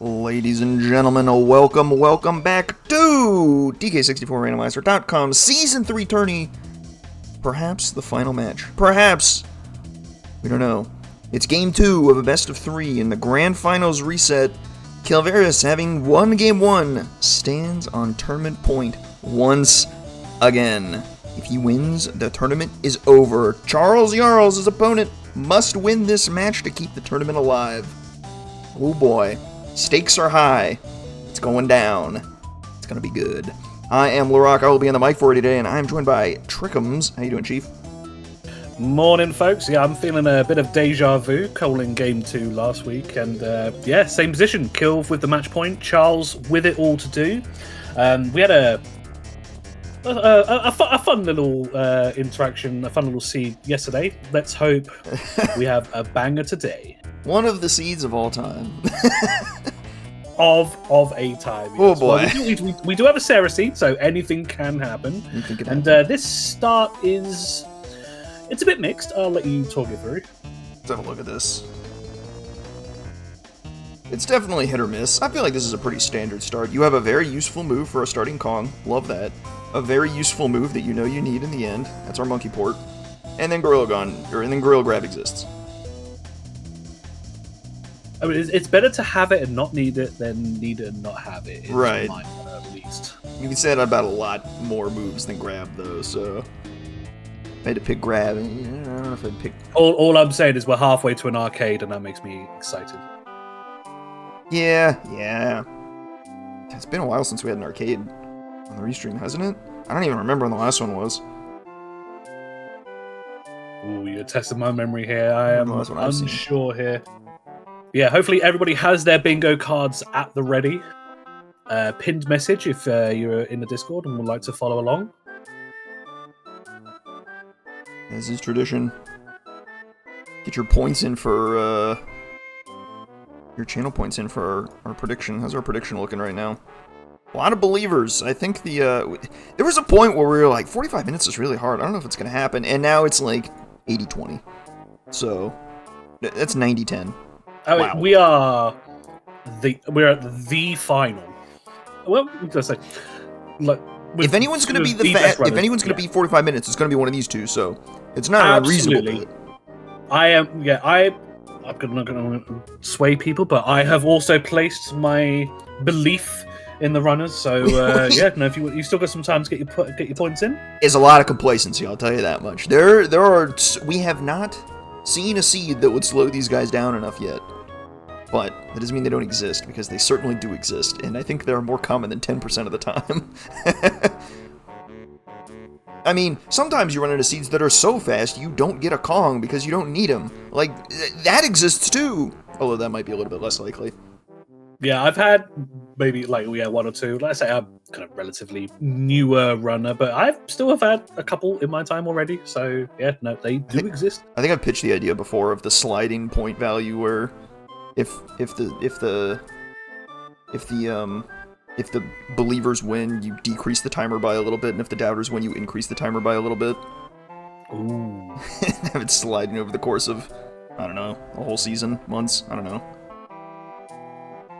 Ladies and gentlemen, welcome back to DK64 Randomizer.com Season 3 tourney. Perhaps the final match. Perhaps. We don't know. It's Game 2 of a best of 3 in the Grand Finals reset. Kilvereis, having won Game 1, stands on tournament point once again. If he wins, the tournament is over. CharlesJarls, his opponent, must win this match to keep the tournament alive. Oh boy. Stakes are high. It's going down. It's gonna be good. I am Larock. I will be on the mic for you today, and I am joined by Trickums. How you doing, Chief? Morning, folks. Yeah, I'm feeling a bit of deja vu, calling Game 2 last week, and yeah, same position. Kilv with the match point, Charles with it all to do. We had a fun little interaction, a fun little seed yesterday. Let's hope we have a banger today. One of the seeds of all time. of a time. Yes. Oh boy. Well, we do have a Sarah seed, so anything can happen. And this start is... it's a bit mixed. I'll let you talk it through. Let's have a look at this. It's definitely hit or miss. I feel like this is a pretty standard start. You have a very useful move for a starting Kong. Love that. A very useful move that you know you need in the end. That's our monkey port. And then Gorilla Gun, and then Gorilla Grab exists. I mean, it's better to have it and not need it than need it and not have it. Right. Mine, at least. You can say that about a lot more moves than Grab, though, so... I had to pick Grab, and I don't know if I'd pick... All I'm saying is we're halfway to an arcade, and that makes me excited. Yeah. It's been a while since we had an arcade on the restream, hasn't it? I don't even remember when the last one was. Ooh, you're testing my memory here. I am unsure here. Yeah, hopefully everybody has their bingo cards at the ready. Pinned message if you're in the Discord and would like to follow along. As is tradition. Get your points in for, your channel points in for our prediction. How's our prediction looking right now? A lot of believers. I think the, there was a point where we were like, 45 minutes is really hard. I don't know if it's going to happen. And now it's like 80-20. So, that's 90-10. Wow. We're at the final. Well, I'm gonna say, like, if anyone's going to be if anyone's going to be 45 minutes, it's going to be one of these two. So it's not unreasonable. I'm not going to sway people, but I have also placed my belief in the runners. So yeah, no, if you still got some time to get your points in. There's a lot of complacency. I'll tell you that much. We have not seen a seed that would slow these guys down enough yet. But that doesn't mean they don't exist, because they certainly do exist, and I think they're more common than 10% of the time. I mean, sometimes you run into seeds that are so fast you don't get a Kong because you don't need them. Like, that exists too! Although that might be a little bit less likely. Yeah, I've had maybe, like, one or two. Let's say I'm kind of relatively newer runner, but I still have had a couple in my time already, so yeah, no, they do exist. I think I've pitched the idea before of the sliding point value where... If the believers win, you decrease the timer by a little bit, and if the doubters win, you increase the timer by a little bit. Ooh. Have it sliding over the course of, I don't know, a whole season, months, I don't know.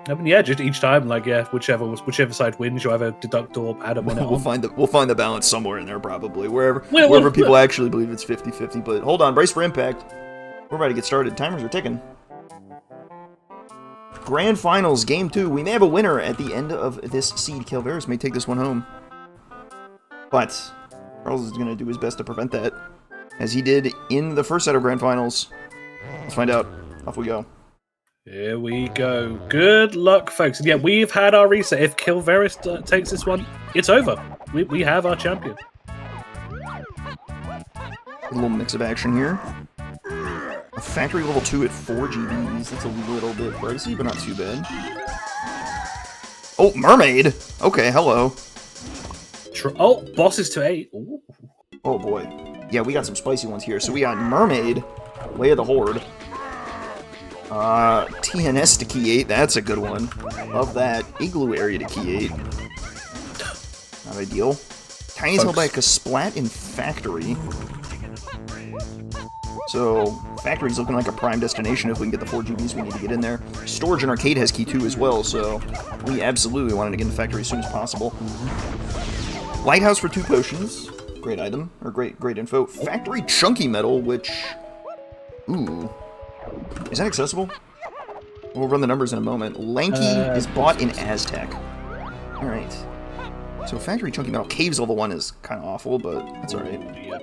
I mean, yeah, just each time, like, yeah, whichever side wins, you either deduct or add them on. We'll find the balance somewhere in there, probably, wherever people actually believe it's 50-50. But hold on, brace for impact. We're about to get started. Timers are ticking. Grand Finals, Game 2. We may have a winner at the end of this seed. Kilvereis may take this one home. But Charles is going to do his best to prevent that, as he did in the first set of Grand Finals. Let's find out. Off we go. Here we go. Good luck, folks. Yeah, we've had our reset. If Kilvereis takes this one, it's over. We have our champion. A little mix of action here. A factory level 2 at 4 GBs. That's a little bit pricey, but not too bad. Oh, Mermaid! Okay, hello. Bosses to 8. Ooh. Oh boy. Yeah, we got some spicy ones here. So we got Mermaid, Way of the Horde. TNS to key 8. That's a good one. Love that. Igloo area to key 8. Not ideal. Tiny's held by a splat in factory. So factory's looking like a prime destination if we can get the 4 GBs we need to get in there. Storage and arcade has key 2 as well, so we absolutely wanted to get in the factory as soon as possible. Lighthouse for 2 potions. Great item, or great info. Factory chunky metal, which... Ooh. Is that accessible? We'll run the numbers in a moment. Lanky is bought in Aztec. Alright. So factory chunky metal. Caves level 1 is kind of awful, but that's alright. Yeah.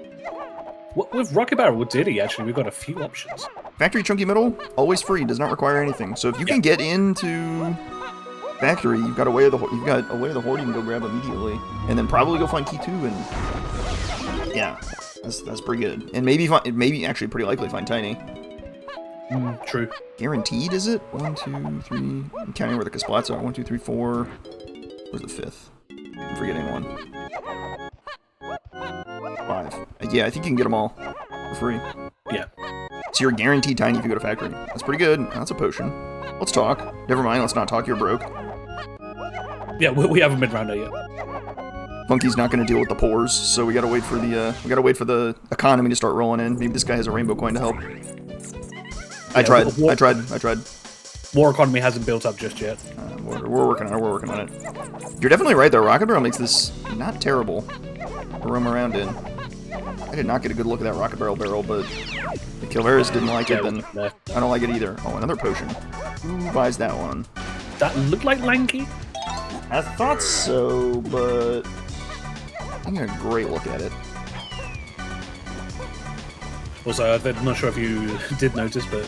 With Rocket Barrel with Diddy, actually, we've got a few options. Factory chunky metal, always free, does not require anything. So if you can get into factory, you've got a way of the horde you can go grab immediately, and then probably go find key 2, and yeah, that's pretty good. And maybe actually pretty likely find tiny. True. Guaranteed, is it? 1, 2, 3. I'm counting where the spots are. 1, 2, 3, 4. Where's the 5th? I'm forgetting one. 5. Yeah, I think you can get them all for free. Yeah. So you're guaranteed tiny if you go to factory. That's pretty good. That's a potion. Let's talk. Never mind, let's not talk. You're broke. Yeah, we haven't been around there yet. Funky's not going to deal with the pores, so we gotta wait for the economy to start rolling in. Maybe this guy has a rainbow coin to help. I tried. War economy hasn't built up just yet. We're working on it. You're definitely right, though. Rocket Barrel makes this not terrible to roam around in. I did not get a good look at that Rocket Barrel barrel, but if Kilvereis didn't like it, then I don't like it either. Oh, another potion. Who buys that one? That looked like Lanky? I thought so, but I'm getting a great look at it. Also, I'm not sure if you did notice, but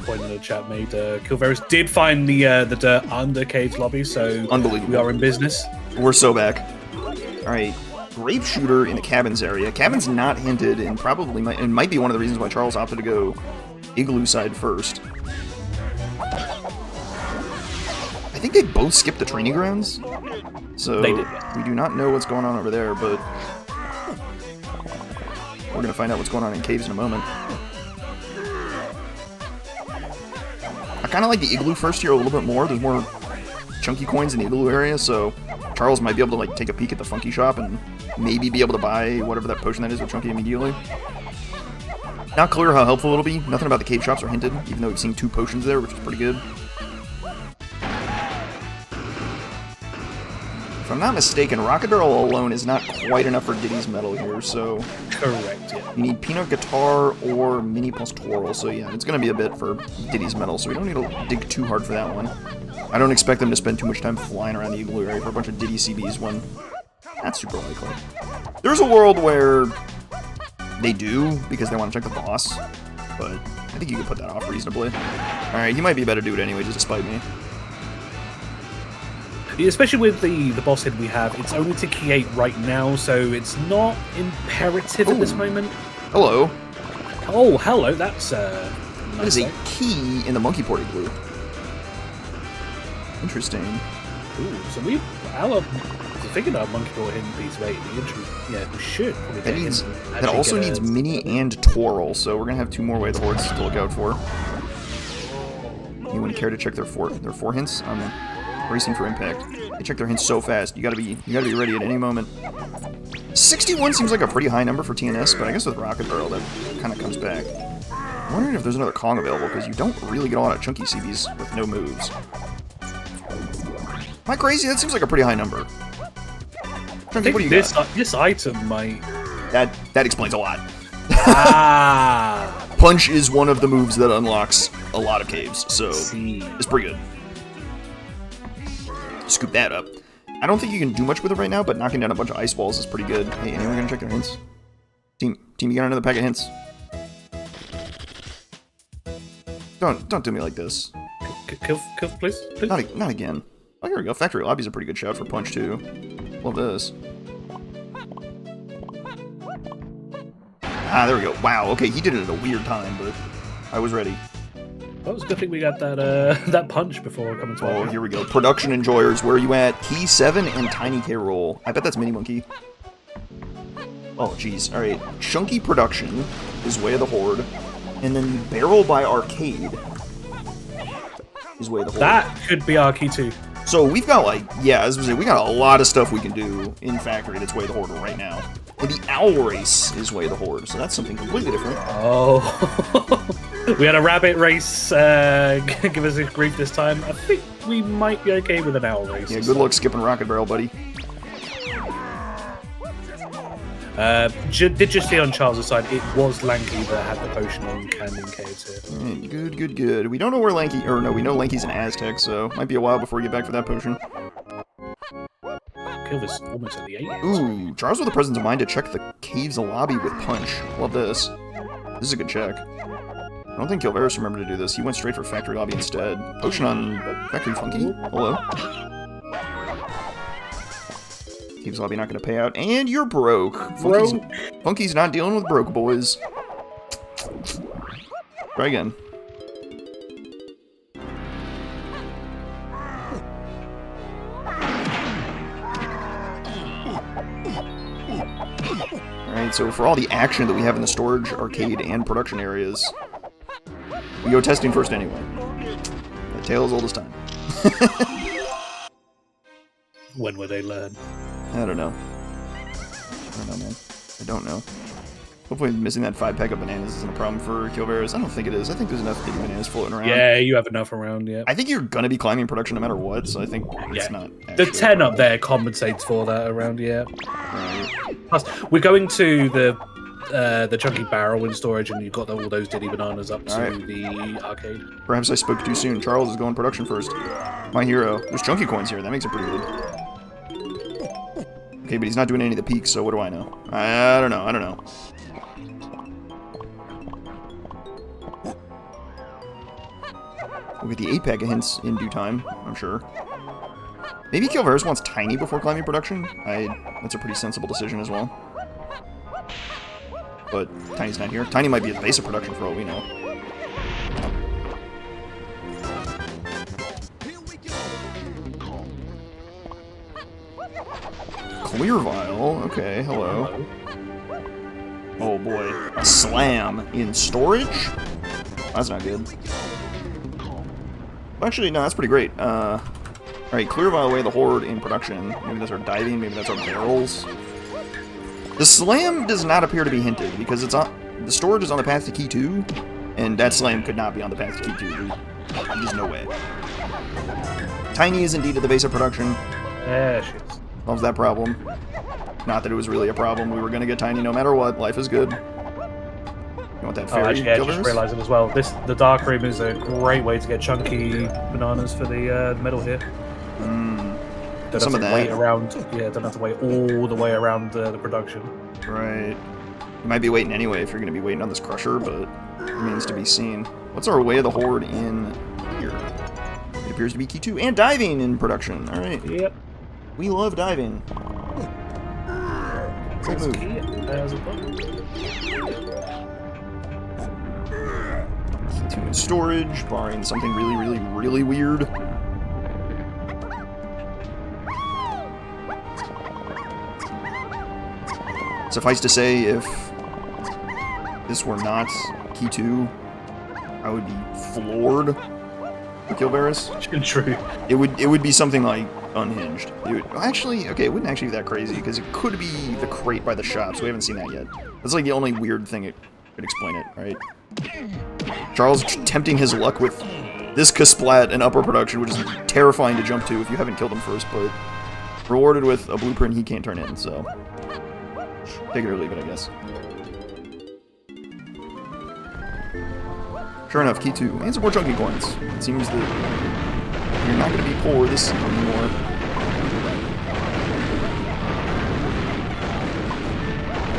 point in the chat made, Kilvereis did find the dirt under Cave's lobby, so unbelievable. We are in business. We're so back. Alright, Grape Shooter in the cabins area. Cabins not hinted, and probably might be one of the reasons why Charles opted to go Igloo side first. I think they both skipped the training grounds, so they did. We do not know what's going on over there, but we're going to find out what's going on in caves in a moment. I kind of like the Igloo first here a little bit more. There's more chunky coins in the Igloo area, so Charles might be able to like take a peek at the Funky shop and maybe be able to buy whatever that potion that is with Chunky immediately. Not clear how helpful it'll be. Nothing about the cave shops are hinted, even though we've seen 2 potions there, which is pretty good. If I'm not mistaken, Rocket Barrel alone is not quite enough for Diddy's metal here, so... Correct, yeah. You need Peanut Guitar or Mini plus Twirl, so yeah, it's going to be a bit for Diddy's metal, so we don't need to dig too hard for that one. I don't expect them to spend too much time flying around the Igloo area for a bunch of Diddy CBs when that's super likely. There's a world where they do, because they want to check the boss, but I think you can put that off reasonably. Alright, you might be better to do it anyway, just to spite me. Especially with the boss hit we have, it's only to key 8 right now, so it's not imperative at this moment. Hello. Oh, hello, that's that is a key in the Monkey Port Igloo. Interesting. Ooh, so our thinking about Monkey Port hidden piece of 8, yeah, we should probably that also needs Mini and Twirl, so we're gonna have 2 more Way of the Hordes to look out for. Anyone care to check their 4 hints? I'm racing for impact. They check their hints so fast. You gotta be ready at any moment. 61 seems like a pretty high number for TNS, but I guess with Rocket Barrel that kind of comes back. I'm wondering if there's another Kong available, because you don't really get a lot of chunky CBs with no moves. Am I crazy? That seems like a pretty high number. Chunky, what do you got? This item might... That explains a lot. Ah! Punch is one of the moves that unlocks a lot of caves, so it's pretty good. Scoop that up. I don't think you can do much with it right now, but knocking down a bunch of ice balls is pretty good. Hey, anyone gonna check their hints? Team, you got another pack of hints? Don't do me like this. Kill, please. Not again. Oh, here we go. Factory Lobby's a pretty good shout for Punch, too. Love this. Ah, there we go. Wow, okay, he did it at a weird time, but I was ready. That was a good thing we got that that punch before coming to here we go. Production enjoyers, where are you at? Key 7 and Tiny K roll. I bet that's Mini Monkey. Oh, jeez. Alright. Chunky Production is Way of the Horde. And then Barrel by Arcade is Way of the Horde. That could be our key 2. So we've got, like, yeah, as I was saying, we got a lot of stuff we can do in Factory that's Way of the Horde right now. And the Owl Race is Way of the Horde, so that's something completely different. Oh. We had a rabbit race give us a grief this time. I think we might be okay with an Owl Race. Yeah, good luck skipping Rocket Barrel, buddy. Did you see on Charles' side, it was Lanky that had the potion on Canyon Caves here. Right, good, good, good. We don't know where Lanky, or no, we know Lanky's an Aztec, so might be a while before we get back for that potion. Kilvereis almost at the 8. Ooh, Charles with the presence of mind to check the cave's lobby with Punch. Love this. This is a good check. I don't think Kilvereis remembered to do this. He went straight for Factory Lobby instead. Potion on Factory Funky? Hello? Cave's Lobby not going to pay out. And you're broke. Funky's not dealing with broke, boys. Try again. Alright, so for all the action that we have in the storage, arcade, and production areas, we go testing first anyway. The tale is old as time. When will they learn? I don't know. I don't know, man. I don't know. Hopefully missing that 5-pack of bananas isn't a problem for Kilvereis. I don't think it is. I think there's enough baby bananas floating around. Yeah, you have enough around, yeah. I think you're going to be climbing production no matter what, so I think it's not... The 10 up there compensates for that around, yeah. Right. Plus, we're going to the chunky barrel in storage, and you've got all those Diddy bananas up to the arcade. Perhaps I spoke too soon. Charles is going production first. My hero. There's chunky coins here. That makes it pretty good. Okay, but he's not doing any of the peaks, so what do I know? I don't know. I don't know. We'll get the 8-pack of hints in due time, I'm sure. Maybe Kilvereis wants Tiny before climbing production. That's a pretty sensible decision as well. But Tiny's not here. Tiny might be at the base of production for all we know. Clear vial. Okay, hello. Oh boy. A slam in storage? That's not good. Actually, no, that's pretty great. Alright, clear vial away the horde in production. Maybe that's our diving, maybe that's our barrels. The slam does not appear to be hinted, because it's on the storage is on the path to key 2, and that slam could not be on the path to key 2. There's no way. Tiny is indeed at the base of production. Yeah, she is. Solves that problem. Not that it was really a problem. We were going to get Tiny no matter what. Life is good. You want that fairy? Actually, yeah, just realizing as well, the dark room is a great way to get chunky bananas for the medal here. Don't some have of to that. wait around. Yeah, don't have to wait all the way around the production. Right. You might be waiting anyway if you're going to be waiting on this crusher, but it remains to be seen. What's our way of the horde in here? It appears to be key 2 and diving in production. All right. Yep. We love diving. Great move. Key 2 in storage, barring something really, really, really weird. Suffice to say, if this were not key 2, I would be floored for Kilvereis. True. It would be something like unhinged. Actually, okay, it wouldn't actually be that crazy, because it could be the crate by the shops. We haven't seen that yet. That's like the only weird thing it could explain it, right? Charles tempting his luck with this Kasplat and upper production, which is terrifying to jump to if you haven't killed him first, but rewarded with a blueprint he can't turn in, so take it or leave it, I guess. Sure enough, key 2. And some more chunky coins. It seems that you're not going to be poor this season anymore.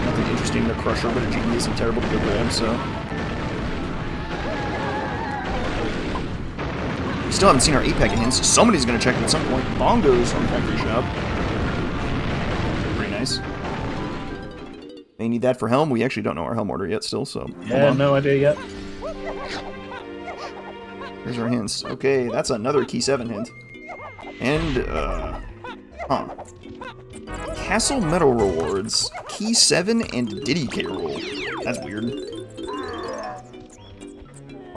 Nothing interesting in the crusher, but a genius and terrible to go grab, so. We still haven't seen our 8-pack of hints. Somebody's going to check it at some point. Bongos on Factory Shop. Pretty nice. May need that for Helm. We actually don't know our Helm order yet still, so. Yeah, no idea yet. Here's our hints. Okay, that's another key 7 hint. And, Castle Medal rewards, key 7 and Diddy K roll. That's weird.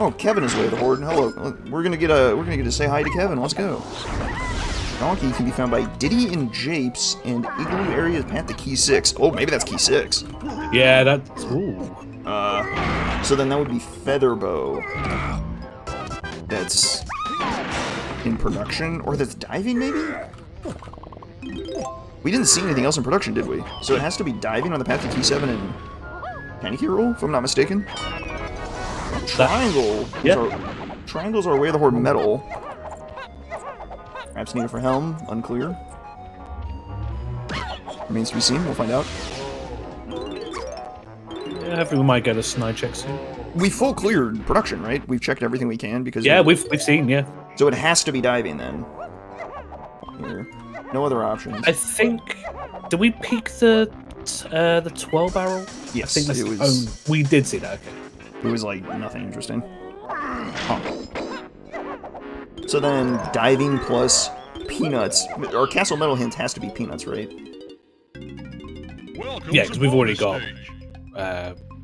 Oh, Kevin is way of the horde. Hello. We're gonna get to say hi to Kevin. Let's go. Donkey can be found by Diddy and Japes, and Igloo area is path to Key 6. Oh, maybe that's Key 6. Yeah, that's... Ooh. So then that would be Featherbow. That's in production? Or that's diving, maybe? We didn't see anything else in production, did we? So it has to be diving on the path to Key 7 and Tiny Key Roll, if I'm not mistaken? Triangle. Yeah. Triangles are Way of the Horde metal. Perhaps needed for Helm. Unclear. Remains to be seen. We'll find out. Yeah, hopefully we might get a snide check soon. We full cleared production, right? We've checked everything we can because... Yeah, we've seen, yeah. So it has to be diving then. Here. No other options. I think... Did we peek the 12 barrel? Yes, I think that's it was... Oh, we did see that, okay. It was like nothing interesting. Oh. So then diving plus peanuts. Our Castle Metal hint has to be peanuts, right? Yeah, because we've already got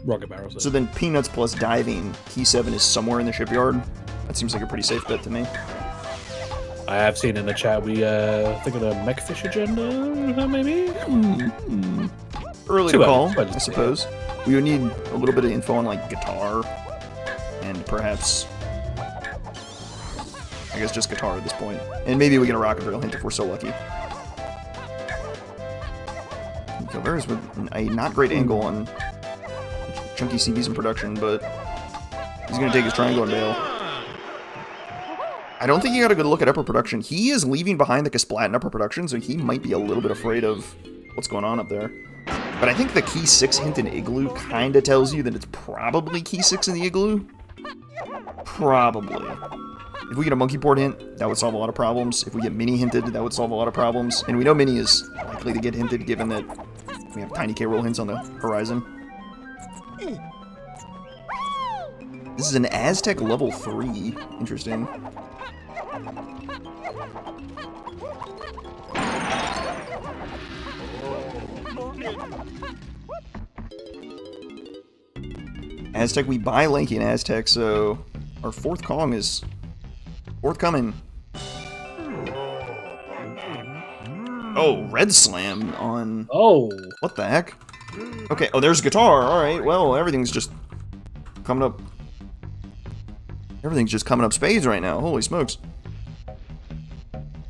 rocket barrels. So then peanuts plus diving. Key 7 is somewhere in the shipyard. That seems like a pretty safe bet to me. I have seen in the chat we think of the Mechfish agenda, maybe? Early to call, I suppose. We would need a little bit of info on like guitar and perhaps, I guess, just guitar at this point. And maybe we get a rocket barrel hint if we're so lucky. Kilvereis with a not great angle on chunky CBs in production, but he's going to take his triangle and bail. I don't think he got a good look at upper production. He is leaving behind the Kasplat in upper production, so he might be a little bit afraid of what's going on up there. But I think the Key 6 hint in Igloo kind of tells you that it's probably Key 6 in the Igloo. Probably. If we get a monkey port hint, that would solve a lot of problems. If we get Mini hinted, that would solve a lot of problems. And we know Mini is likely to get hinted given that we have Tiny K roll hints on the horizon. This is an Aztec level 3. Interesting. Aztec, we buy Lanky and Aztec, so our fourth Kong is forthcoming. Oh, Red Slam on... Oh! What the heck? Okay, oh, there's guitar. Alright, well, everything's just coming up... Everything's just coming up spades right now. Holy smokes.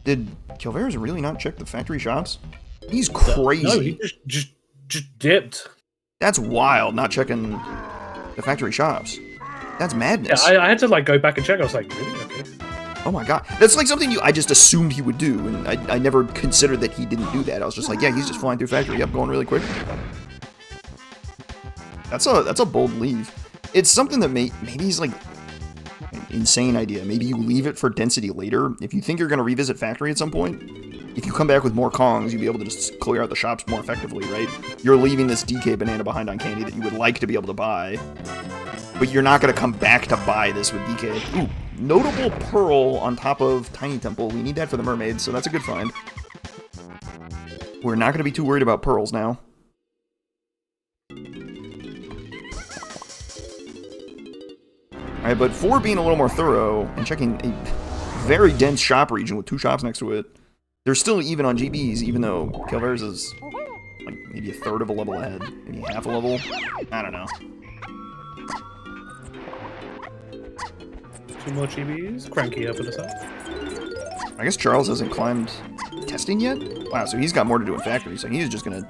Did Kilvereis really not check the factory shops? He's crazy. No, he just dipped. That's wild, not checking the factory shops. That's madness. Yeah, I had to like go back and check. I was like, really? Okay. Oh my god. That's like something I just assumed he would do, and I never considered that he didn't do that. I was just like, yeah, he's just flying through factory. Yep, going really quick. That's a bold leave. It's something that maybe he's like... Insane idea. Maybe you leave it for density later. If you think you're going to revisit factory at some point, if you come back with more Kongs, you'll be able to just clear out the shops more effectively, right? You're leaving this DK banana behind on candy that you would like to be able to buy, but you're not going to come back to buy this with DK. Ooh, notable Pearl on top of Tiny Temple. We need that for the mermaids, so that's a good find. We're not going to be too worried about pearls now. Alright, but for being a little more thorough and checking a very dense shop region with 2 shops next to it, they're still even on GBs, even though Kilvereis is like maybe a third of a level ahead, maybe half a level. I don't know. 2 more GBs. Cranky up at the top. I guess Charles hasn't climbed testing yet? Wow, so he's got more to do in factory, so he's just gonna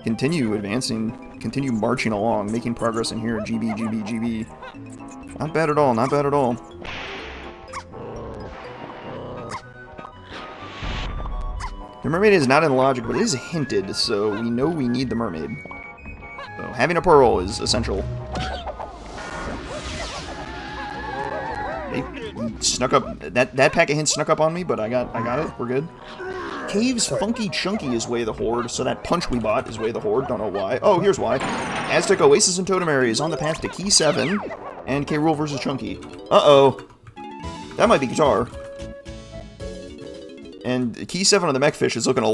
continue advancing, continue marching along, making progress in here. GB, GB, GB. Not bad at all, not bad at all. The mermaid is not in logic, but it is hinted, so we know we need the mermaid. So having a pearl is essential. Hey, snuck up. That pack of hints snuck up on me, but I got it. We're good. Caves Funky Chunky is Way of the Horde, so that punch we bought is Way of the Horde. Don't know why. Oh, here's why. Aztec Oasis and Totem Area is on the path to Key 7. And K. Rool versus Chunky. Uh-oh. That might be guitar. And Key 7 on the Mechfish is looking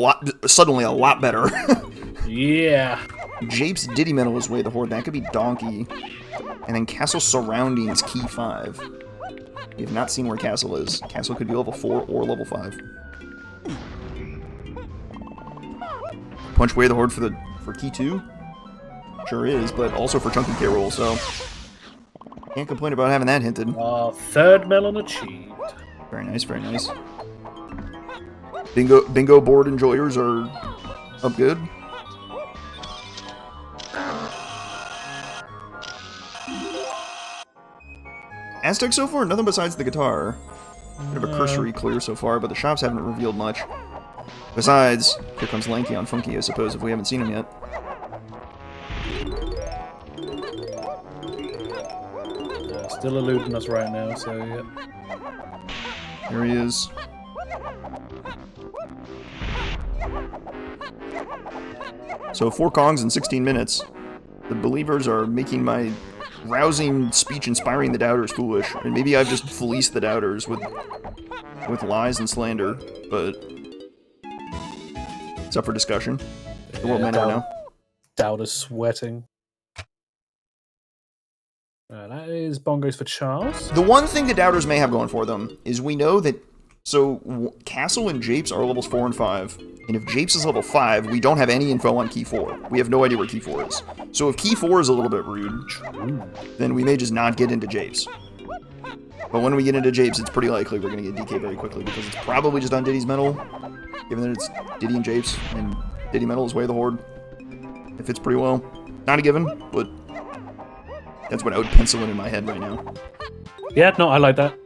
suddenly a lot better. Yeah. Japes Diddy Metal is Way of the Horde. That could be Donkey. And then Castle Surroundings, Key 5. We have not seen where Castle is. Castle could be level 4 or level 5. punch way the horde for key 2? Sure is, but also for chunky K-roll, so can't complain about having that hinted. Third melon achieved. Very nice, very nice. Bingo board enjoyers are up good. Aztec so far, nothing besides the guitar. Bit of a cursory clear so far, but the shops haven't revealed much. Besides, here comes Lanky on Funky, I suppose, if we haven't seen him yet. Still eluding us right now, so yeah. There he is. So 4 Kongs in 16 minutes. The believers are making my rousing speech inspiring the doubters foolish. And maybe I've just fleeced the doubters with lies and slander, but it's up for discussion. The world may never know. Doubters sweating. That is bongos for Charles. The one thing the doubters may have going for them is we know that Castle and Japes are levels 4 and 5, and if Japes is level 5, we don't have any info on Key 4. We have no idea where Key 4 is. So if Key 4 is a little bit rude, then we may just not get into Japes. But when we get into Japes, it's pretty likely we're going to get DK very quickly, because it's probably just on Diddy's Metal, given that it's Diddy and Japes, and Diddy Metal is Way of the Horde. It fits pretty well. Not a given, but that's what I would pencil in my head right now. Yeah, no, I like that.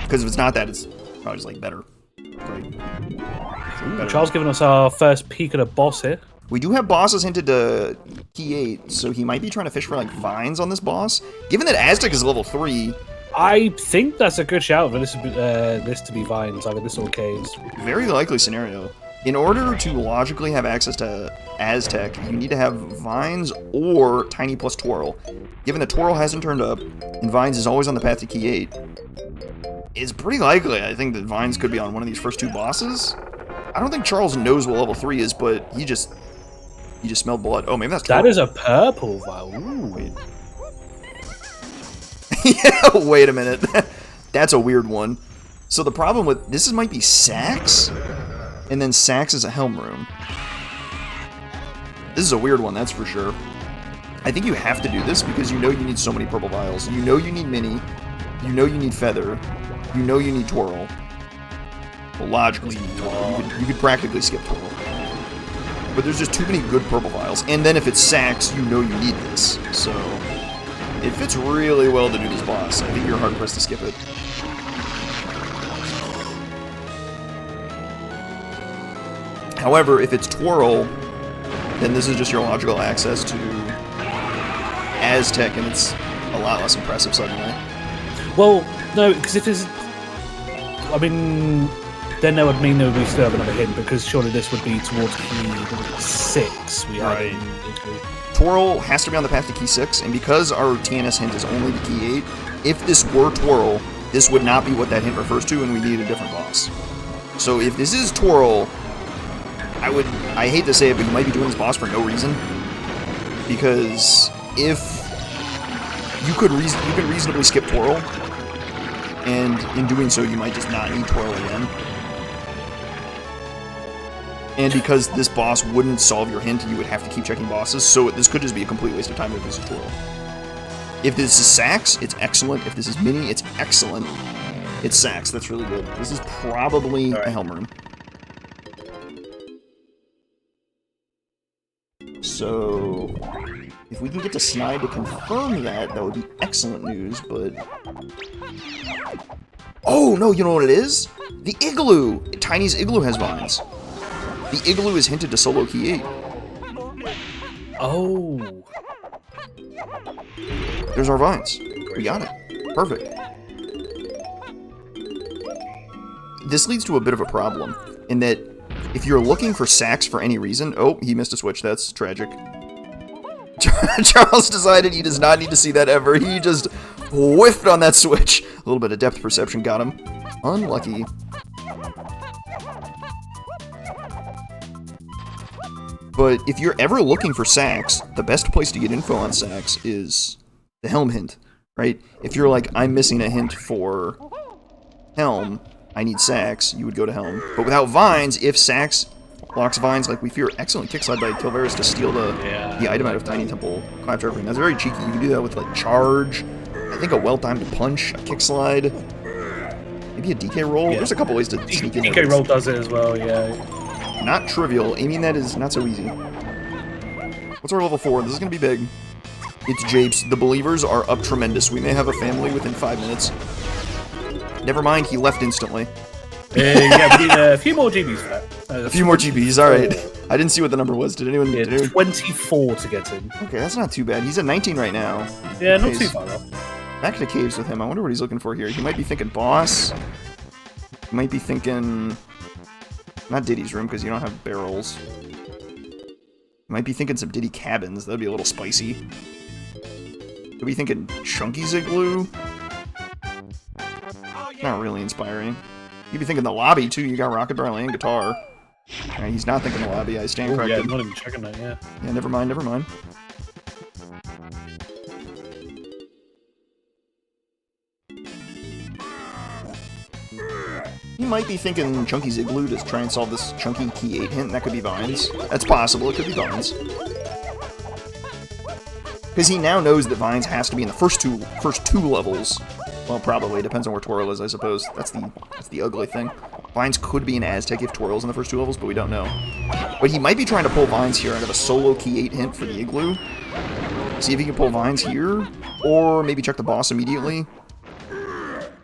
Because if it's not that, it's probably just like better. Great. Better. Charles giving us our first peek at a boss here. We do have bosses hinted to Key 8, so he might be trying to fish for like vines on this boss. Given that Aztec is level 3, I think that's a good shout for this to be vines, either this or caves. Very likely scenario. In order to logically have access to Aztec, you need to have Vines or Tiny plus Twirl. Given that Twirl hasn't turned up, and Vines is always on the path to Key 8, it's pretty likely, I think, that Vines could be on one of these first 2 bosses. I don't think Charles knows what level 3 is, but he just smelled blood. Oh, maybe that's Twirl. That is a purple vial. Ooh. Wait. Yeah, wait a minute. That's a weird one. So the problem with this might be Sax, and then Sax is a Helm room. This is a weird one, that's for sure. I think you have to do this because you know you need so many purple vials. You know you need Mini. You know you need Feather. You know you need Twirl. Well, logically you need Twirl. You could practically skip Twirl. But there's just too many good purple vials. And then if it's Sax, you know you need this. So it fits really well to do this boss. I think you're hard-pressed to skip it. However, if it's Twirl, then this is just your logical access to Aztec, and it's a lot less impressive suddenly. Well, no, because if it's... I mean, then that would mean that we still have another hint, because surely this would be towards Key 6. Right. Twirl has to be on the path to Key 6, and because our TNS hint is only to Key 8, if this were Twirl, this would not be what that hint refers to, and we need a different boss. So if this is Twirl, I hate to say it, but you might be doing this boss for no reason. Because if you can reasonably skip Twirl, and in doing so, you might just not need Twirl again. And because this boss wouldn't solve your hint, you would have to keep checking bosses, so this could just be a complete waste of time if this is Twirl. If this is Sax, it's excellent. If this is Mini, it's excellent. It's Sax, that's really good. This is probably a Helm room. So, if we can get to Snide to confirm that, that would be excellent news, but... Oh, no, you know what it is? The Igloo! Tiny's Igloo has vines. The Igloo is hinted to solo Key 8. Oh. There's our vines. We got it. Perfect. This leads to a bit of a problem, in that if you're looking for Sax for any reason... Oh, he missed a switch. That's tragic. Charles decided he does not need to see that ever. He just whiffed on that switch. A little bit of depth perception got him. Unlucky. But if you're ever looking for Sax, the best place to get info on Sax is the Helm hint, right? If you're like, I'm missing a hint for Helm, I need Sax, you would go to Helm. But without Vines, if Sax blocks vines like we fear. Excellent kickslide by Kilvereis to steal the item out of Tiny Temple Clap Everything. That's very cheeky. You can do that with like charge. I think a well-timed punch, a kickslide, maybe a DK roll. There's a couple ways to sneak in. DK roll does it as well, yeah. Not trivial. Aiming that is not so easy. What's our level 4? This is going to be big. It's Japes. The believers are up tremendous. We may have a family within 5 minutes. Never mind, he left instantly. Yeah, we need a few more GBs for that. A few more GBs, alright. I didn't see what the number was. Did anyone... Yeah, 24 to get in. Okay, that's not too bad. He's at 19 right now. Yeah, not too far off. Back to caves with him. I wonder what he's looking for here. He might be thinking boss. He might be thinking... Not Diddy's room, because you don't have barrels. He might be thinking some Diddy cabins. That'd be a little spicy. Could be thinking Chunky's igloo. Not really inspiring. You'd be thinking the lobby, too. You got rocket barrel and guitar. Right, he's not thinking the lobby. I stand corrected. Yeah, I'm not even checking that, yeah. Yeah, never mind, never mind. You might be thinking Chunky's igloo to try and solve this Chunky key 8 hint. That could be Vines. That's possible. It could be Vines. Because he now knows that Vines has to be in the first two levels. Well, probably. Depends on where Twirl is, I suppose. That's the ugly thing. Vines could be an Aztec if Twirl's in the first 2 levels, but we don't know. But he might be trying to pull Vines here out of a solo key 8 hint for the igloo. See if he can pull Vines here, or maybe check the boss immediately,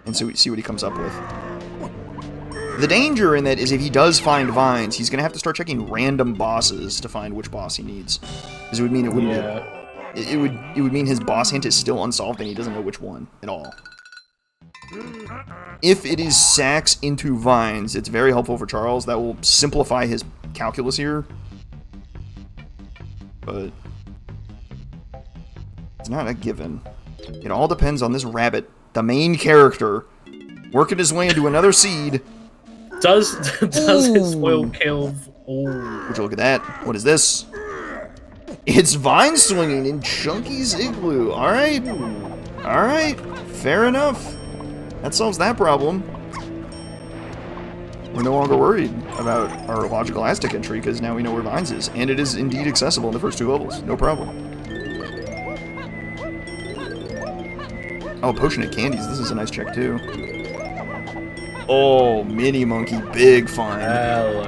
and see what he comes up with. The danger in that is if he does find Vines, he's going to have to start checking random bosses to find which boss he needs. Because it would mean it wouldn't... Yeah. It would mean his boss hint is still unsolved and he doesn't know which one at all. If it is Sax into Vines, it's very helpful for Charles. That will simplify his calculus here. But it's not a given. It all depends on this rabbit, the main character, working his way into another seed. Does his foil kill? Ooh. Would you look at that? What is this? It's Vine swinging in Chunky's igloo. Alright. Alright. Fair enough. That solves that problem. We're no longer worried about our logical Aztec entry because now we know where Vines is. And it is indeed accessible in the first 2 levels. No problem. Oh, Potion of Candies. This is a nice check too. Oh, Mini Monkey. Big find. Hello.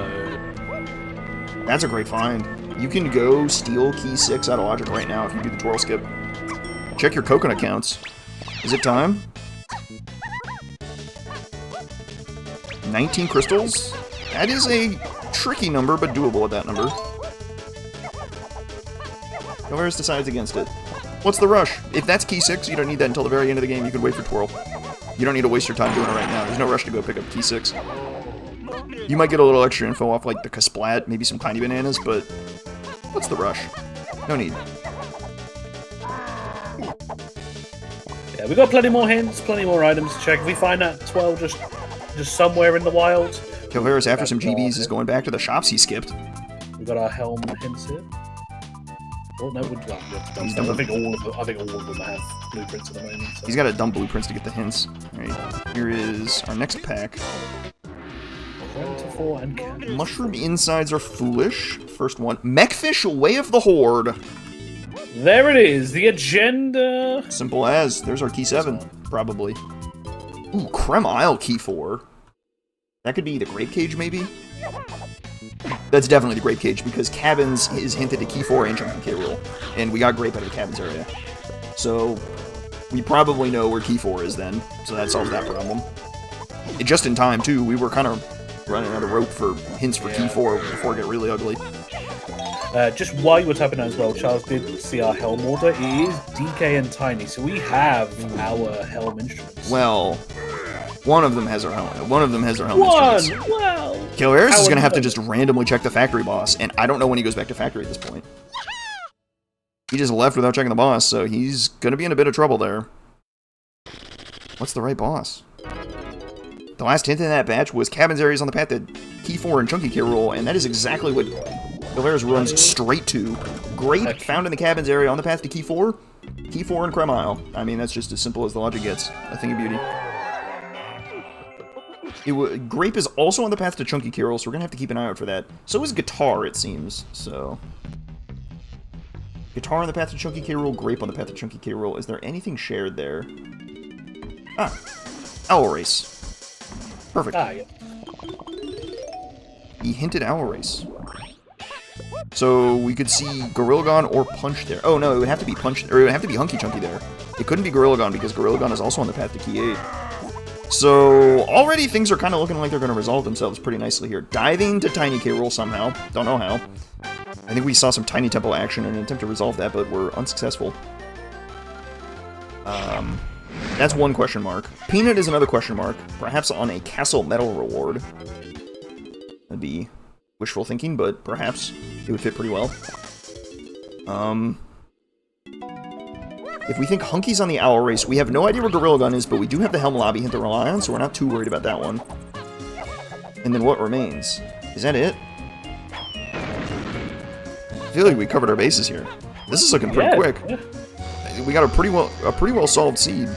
That's a great find. You can go steal key 6 out of logic right now if you do the twirl skip. Check your coconut counts. Is it time? 19 crystals? That is a tricky number, but doable at that number. Kilvereis decides against it. What's the rush? If that's key 6, you don't need that until the very end of the game. You can wait for twirl. You don't need to waste your time doing it right now. There's no rush to go pick up key 6. You might get a little extra info off like the Kasplat, maybe some tiny bananas, but what's the rush? No need. Yeah, we got plenty more hints, plenty more items to check. If we find that 12 just somewhere in the wild. Kilvereis, after some GBs, is going back to the shops he skipped. We got our Helm hints here. Oh no, I think all of them have blueprints at the moment. So. He's got to dump blueprints to get the hints. Alright, here is our next pack. Mushroom insides are foolish. First one. Mechfish, Way of the Horde. There it is, the agenda. Simple as. There's our key 7, probably. Ooh, Creme Isle key 4. That could be the Grape Cage, maybe? That's definitely the Grape Cage, because Cabins is hinted to key 4 and Chunky K roll. And we got Grape out of the Cabins area. So, we probably know where key 4 is then. So that solves that problem. Just in time, too. We were kind of running out of rope for hints for key 4 before it got really ugly. Just while you were tapping that as well, Charles did see our Helm order. It is DK and Tiny, so we have our Helm instruments. Well, one of them has our Helm. One of them has our Helm instruments. Well. Kilvereis is going to have to just randomly check the factory boss, and I don't know when he goes back to factory at this point. He just left without checking the boss, so he's going to be in a bit of trouble there. What's the right boss? The last hint in that batch was Cabins areas on the path to key 4 and Chunky K roll, and that is exactly what Kilvereis runs straight to. Grape found in the Cabins area on the path to key 4 and Creme Isle. I mean, that's just as simple as the logic gets. A thing of beauty. Grape is also on the path to Chunky Carol, so we're gonna have to keep an eye out for that. So is Guitar, it seems. So Guitar on the path to Chunky Carol, Grape on the path to Chunky Carol. Is there anything shared there? Ah, Owl Race. Perfect. Ah, yeah. He hinted Owl Race. So we could see Gorillagon or Punch there. Oh no, it would have to be Punch, or it would have to be Hunky Chunky there. It couldn't be Gorillagon because Gorillagon is also on the path to Key 8. So already things are kind of looking like they're going to resolve themselves pretty nicely here. Diving to Tiny K. Rool somehow. Don't know how. I think we saw some Tiny Temple action in an attempt to resolve that, but we're unsuccessful. That's one question mark. Peanut is another question mark. Perhaps on a Castle Medal reward. That'd be wishful thinking, but perhaps it would fit pretty well. If we think Hunky's on the Owl Race, we have no idea where Gorillagon is, but we do have the Helm Lobby hint to rely on, so we're not too worried about that one. And then what remains? Is that it? I feel like we covered our bases here. This is looking pretty quick. Yeah. We got a pretty well solved seed.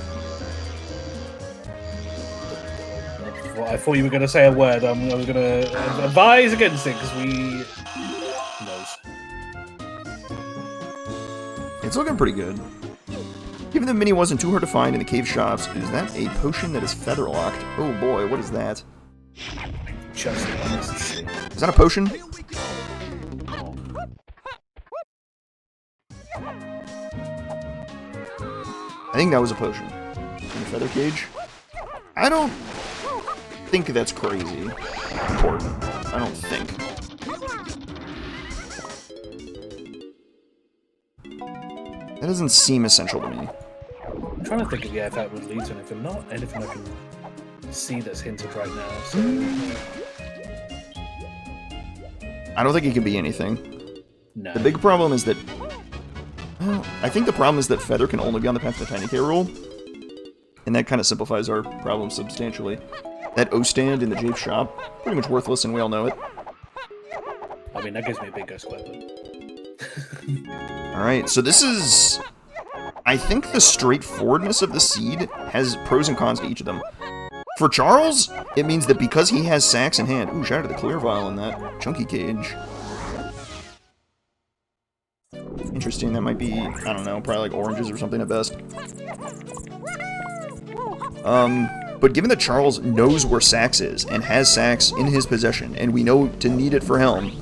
Well, I thought you were going to say a word. I was going to advise against it because we. Who knows? It's looking pretty good. Given the mini wasn't too hard to find in the cave shops, is that a potion that is feather locked? Oh boy, what is that? Is that a potion? I think that was a potion. In the feather cage? I don't think that's crazy important. I don't think. That doesn't seem essential to me. I'm trying to think of if that would lead to anything. Not anything I can see that's hinted right now. So. I don't think it can be anything. No. The big problem is that... Well, I think the problem is that Feather can only be on the path to the Tiny K. Rool. And that kind of simplifies our problem substantially. That O-stand in the Jape shop, pretty much worthless and we all know it. I mean, that gives me a big go square, but... Alright, so this is... I think the straightforwardness of the seed has pros and cons to each of them. For Charles, it means that because he has sacks in hand... Ooh, shout out to the clear vial in that chunky cage. Interesting, that might be, I don't know, probably like oranges or something at best. But given that Charles knows where Sax is, and has Sax in his possession, and we know to need it for Helm,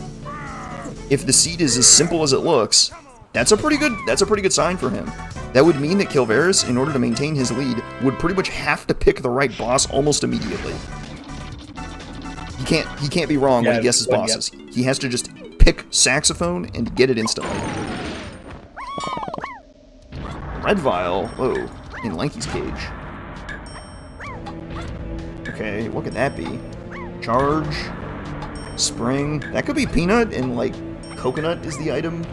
if the seed is as simple as it looks, that's a pretty good sign for him. That would mean that Kilvereis, in order to maintain his lead, would pretty much have to pick the right boss almost immediately. He can't be wrong when he guesses bosses. He has to just pick saxophone and get it instantly. Red vial, whoa, in Lanky's cage. Okay, what could that be? Charge, spring. That could be peanut, and like coconut is the item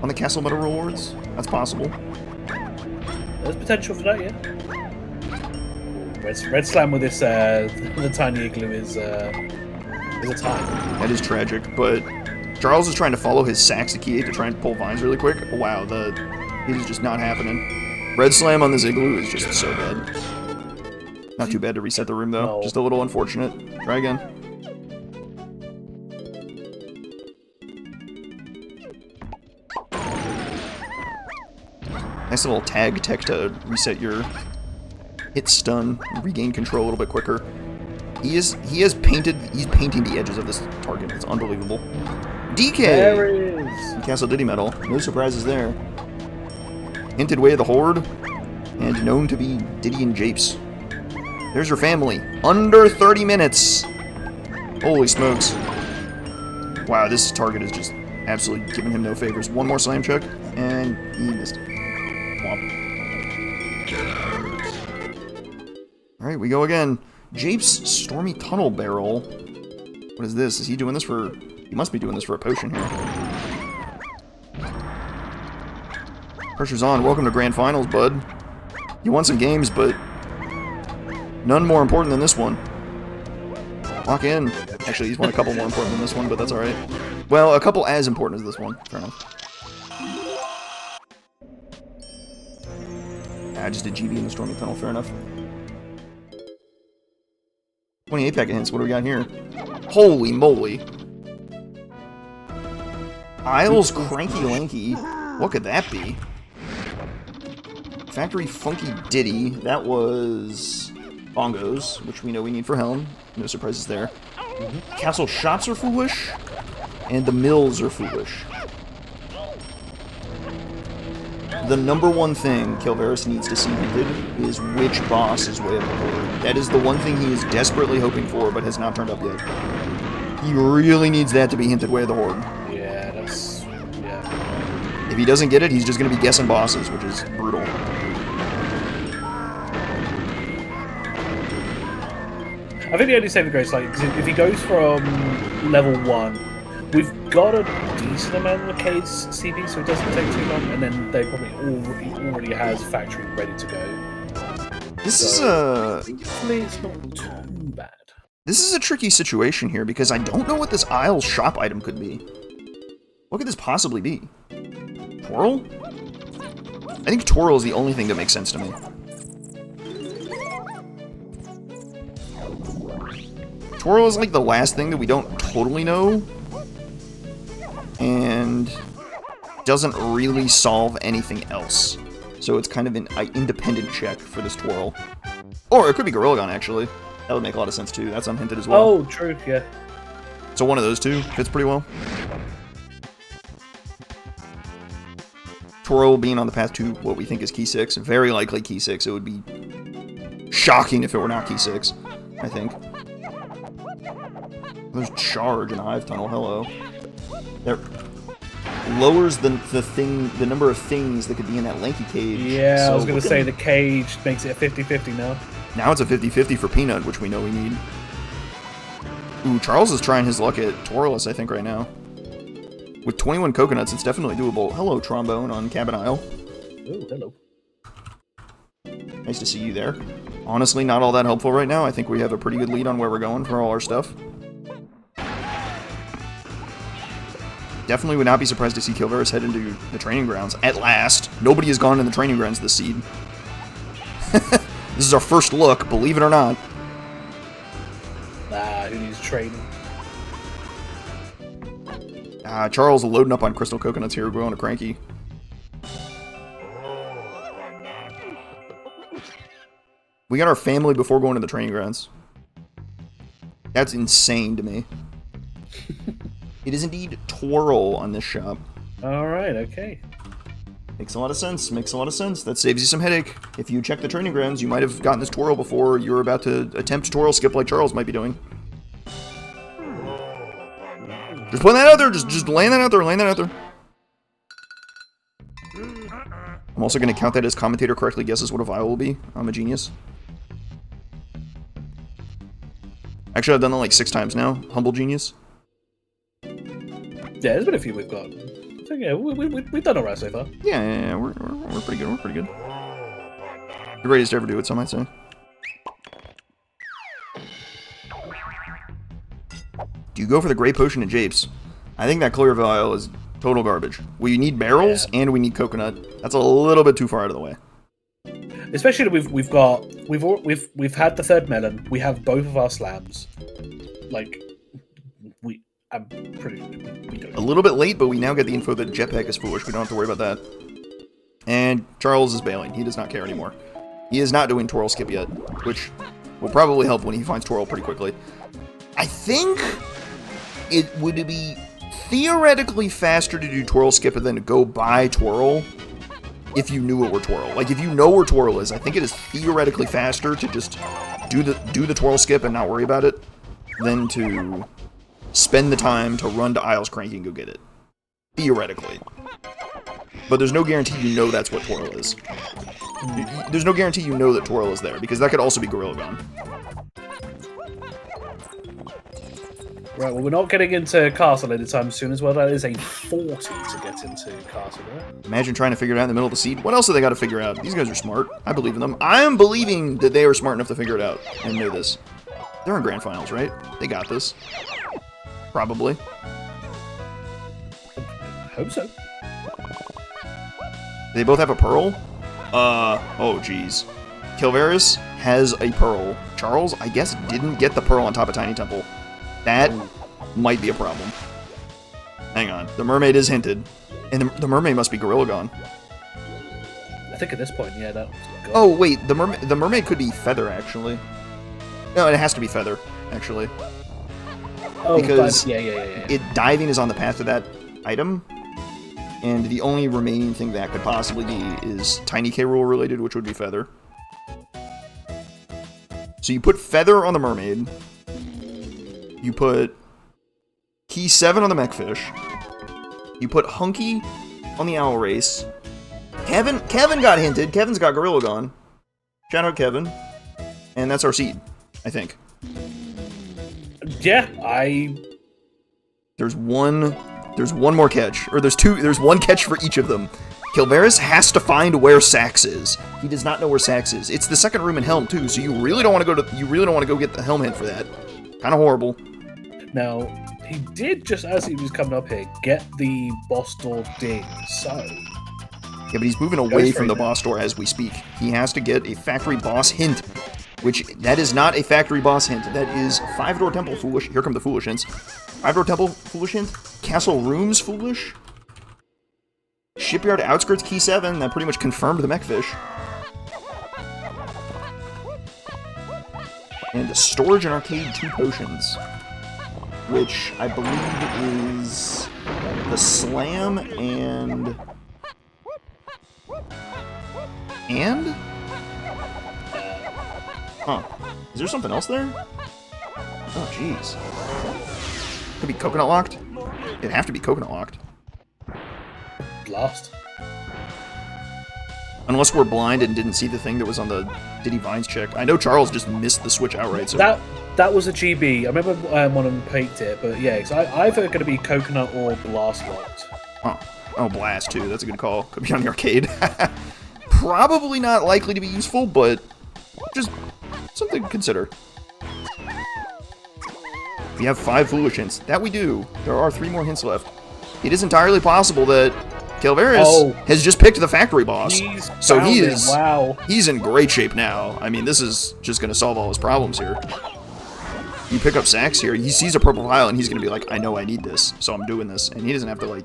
on the Castle Medal rewards. That's possible. There's potential for that, yeah. Red slam with this the tiny igloo is a tie. That is tragic, but Charles is trying to follow his Saxiki to try and pull vines really quick. Wow, it is just not happening. Red slam on this igloo is just so bad. Not too bad to reset the room, though. No. Just a little unfortunate. Try again. Nice little tag tech to reset your hit stun and regain control a little bit quicker. He's painting the edges of this target. It's unbelievable. DK! There it is! Castle Diddy Medal. No surprises there. Hinted Way of the Horde, and known to be Diddy and Japes. There's your family. Under 30 minutes! Holy smokes. Wow, this target is just absolutely giving him no favors. One more slam check, and he missed it. Alright, we go again. Japes Stormy Tunnel Barrel. What is this? Is he doing this for... He must be doing this for a potion here. Pressure's on. Welcome to Grand Finals, bud. You won some games, but none more important than this one. Lock in. Actually, he's won a couple more important than this one, but that's alright. Well, a couple as important as this one. Fair enough. I just did GB in the Stormy Tunnel. Fair enough. 28 pack of hints. What do we got here? Holy moly. Isles Cranky Lanky. What could that be? Factory Funky Ditty. That was Bongos, which we know we need for Helm. No surprises there. Castle Shops are foolish. And the Mills are foolish. The number one thing Kilvereis needs to see hinted is which boss is way up the board. That is the one thing he is desperately hoping for, but has not turned up yet. He really needs that to be hinted way of the horde. Yeah, that's... yeah. If he doesn't get it, he's just going to be guessing bosses, which is brutal. I think the only saving grace, like, if he goes from level 1, we've got a decent amount of Arcade's CV, so it doesn't take too long, and then they probably already has Factory ready to go. Hopefully it's not too bad. This is a tricky situation here, because I don't know what this Isles shop item could be. What could this possibly be? Twirl? I think Twirl is the only thing that makes sense to me. Twirl is like the last thing that we don't totally know, and doesn't really solve anything else. So it's kind of an independent check for this Twirl. Or it could be Gorilla Gun, actually. That would make a lot of sense, too. That's unhinted as well. Oh, true, yeah. So one of those two fits pretty well. Twirl being on the path to what we think is Key 6. Very likely Key 6. It would be shocking if it were not Key 6, I think. There's Charge in Hive Tunnel. Hello. There lowers the number of things that could be in that lanky cage. Yeah, so I was going to say the cage makes it a 50-50 now. Now it's a 50-50 for Peanut, which we know we need. Ooh, Charles is trying his luck at Twirless, I think, right now. With 21 coconuts, it's definitely doable. Hello, Trombone on Cabin Isle. Oh, hello. Nice to see you there. Honestly, not all that helpful right now. I think we have a pretty good lead on where we're going for all our stuff. Definitely would not be surprised to see Kilvereis head into the training grounds. At last. Nobody has gone in the training grounds this seed. This is our first look, believe it or not. Who needs training? Charles loading up on crystal coconuts here, growing a cranky. We got our family before going to the training grounds. That's insane to me. It is indeed Twirl on this shop. Alright, okay. Makes a lot of sense, makes a lot of sense. That saves you some headache. If you check the training grounds, you might have gotten this Twirl before you were about to attempt Twirl skip like Charles might be doing. Just putting that out there, just laying that out there, laying that out there. I'm also going to count that as commentator correctly guesses what a vial will be. I'm a genius. Actually, I've done that like 6 times now. Humble genius. Yeah, there's been a few we've got. So yeah, we've done alright so far. Yeah, we're pretty good, we're pretty good. The greatest to ever do it, some might say. Do you go for the Grey Potion and Japes? I think that clear vial is total garbage. We need barrels and we need coconut. That's a little bit too far out of the way. Especially that we've had the third melon. We have both of our slams. Like I'm pretty. We don't. A little bit late, but we now get the info that Jetpack is foolish. We don't have to worry about that. And Charles is bailing. He does not care anymore. He is not doing Twirl skip yet, which will probably help when he finds Twirl pretty quickly. I think it would be theoretically faster to do Twirl skip than to go buy Twirl if you knew it were Twirl. Like, if you know where Twirl is, I think it is theoretically faster to just do the Twirl skip and not worry about it than to spend the time to run to Isles Cranky and go get it. Theoretically. But there's no guarantee you know that's what Twirl is. There's no guarantee you know that Twirl is there, because that could also be Gorilla Gun. Right, well, we're not getting into Castle anytime soon as well. That is a 40 to get into Castle, right? Imagine trying to figure it out in the middle of the seed. What else have they got to figure out? These guys are smart. I believe in them. I am believing that they are smart enough to figure it out and know this. They're in Grand Finals, right? They got this. Probably. I hope so. They both have a Pearl? Oh, jeez. Kilvereis? has a pearl. Charles, I guess, didn't get the pearl on top of Tiny Temple. That might be a problem. Hang on. The mermaid is hinted. And the mermaid must be Gorilla Gone. I think at this point, yeah, that was gone. Oh, wait. The mermaid could be Feather, actually. No, it has to be Feather, actually. Oh, because yeah. Diving is on the path to that item. And the only remaining thing that could possibly be is Tiny K. Rool related, which would be Feather. So you put Feather on the mermaid. You put Key 7 on the Mechfish. You put Hunky on the Owl Race. Kevin got hinted. Kevin's got Gorilla Gone. Shout out Kevin. And that's our seed, I think. Yeah, There's one more catch. Or there's one catch for each of them. Kilvereis has to find where Sax is. He does not know where Sax is. It's the second room in Helm too, so you really don't want to go get the Helm hint for that. Kind of horrible. Now, he did, just as he was coming up here, get the boss door ding, so... Yeah, but he's moving away from the boss door as we speak. He has to get a factory boss hint, which, that is not a factory boss hint. That is 5-door temple foolish. Here come the foolish hints. 5-door temple foolish hint. Castle rooms foolish. Shipyard outskirts key 7. That pretty much confirmed the Mechfish. And the storage and arcade 2 potions, which I believe is the slam and... Huh. Is there something else there? Oh, jeez. Could be coconut locked? It'd have to be coconut locked. Blast. Unless we're blind and didn't see the thing that was on the Diddy Vines check. I know Charles just missed the switch outright, so... That was a GB. I remember one of them peaked it, but yeah, it's either going to be coconut or blast locked. Oh, blast too. That's a good call. Could be on the arcade. Probably not likely to be useful, but just something to consider. We have 5 foolish hints. That we do. There are 3 more hints left. It is entirely possible that Kilvereis has just picked the factory boss. So he's in great shape now. I mean, this is just going to solve all his problems here. You pick up Sax here, he sees a purple vial, and he's going to be like, I know I need this, so I'm doing this. And he doesn't have to, like...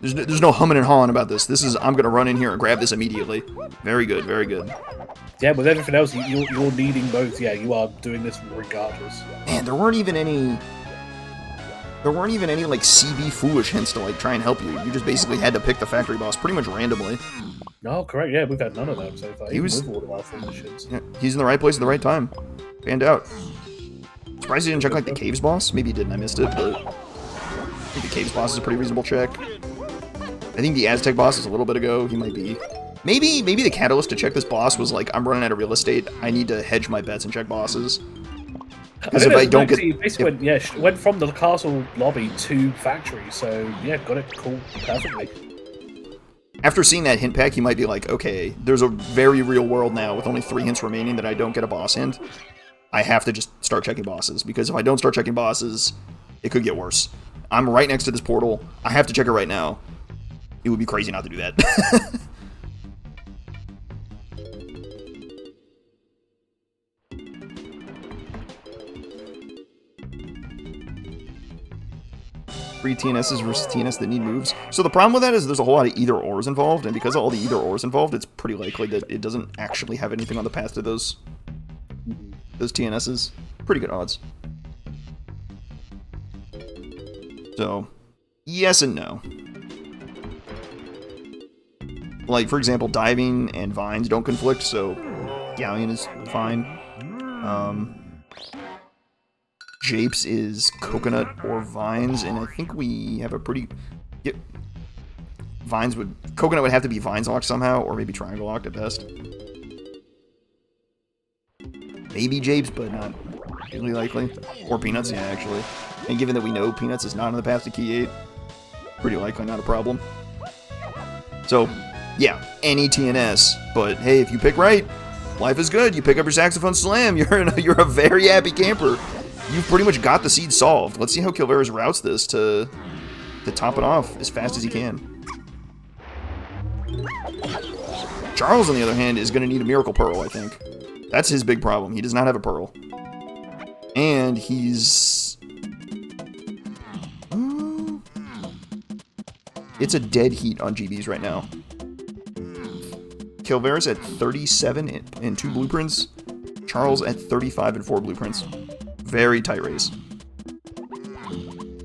There's no humming and hawing about this. This is, I'm going to run in here and grab this immediately. Very good, very good. Yeah, with everything else, you're needing both. Yeah, you are doing this regardless. Man, there weren't even any, like, CB foolish hints to, like, try and help you. You just basically had to pick the factory boss pretty much randomly. No, correct, yeah, we've had none of them so far. With all of our foolish hints. Yeah, he's in the right place at the right time. Fanned out. Surprised he didn't check, like, the Caves boss? Maybe he didn't, I missed it, but... I think the Caves boss is a pretty reasonable check. I think the Aztec boss is a little bit ago. He might be... Maybe the catalyst to check this boss was like, I'm running out of real estate. I need to hedge my bets and check bosses. Because if I don't get... He basically went from the castle lobby to factory, so yeah, got it cool perfectly. After seeing that hint pack, he might be like, okay, there's a very real world now with only 3 hints remaining that I don't get a boss hint. I have to just start checking bosses, because if I don't start checking bosses, it could get worse. I'm right next to this portal. I have to check it right now. It would be crazy not to do that. Free TNSs versus TNS that need moves. So the problem with that is there's a whole lot of either-ors involved, and because of all the either-ors involved, it's pretty likely that it doesn't actually have anything on the path to those TNSs. Pretty good odds. So, yes and no. Like, for example, diving and vines don't conflict, so Galleon is fine. Japes is coconut or vines, and I think we have a pretty... Yep. Coconut would have to be vines locked somehow, or maybe triangle locked at best. Maybe Japes, but not really likely. Or Peanuts, yeah, actually. And given that we know Peanuts is not on the path to Key 8, pretty likely not a problem. So, yeah, any TNS, but hey, if you pick right, life is good. You pick up your saxophone slam, you're a very happy camper. You've pretty much got the seed solved. Let's see how Kilvereis routes this to top it off as fast as he can. Charles, on the other hand, is going to need a Miracle Pearl, I think. That's his big problem. He does not have a pearl. And he's... it's a dead heat on GBs right now. Kilvereis at 37 and 2 blueprints. Charles at 35 and 4 blueprints. Very tight race.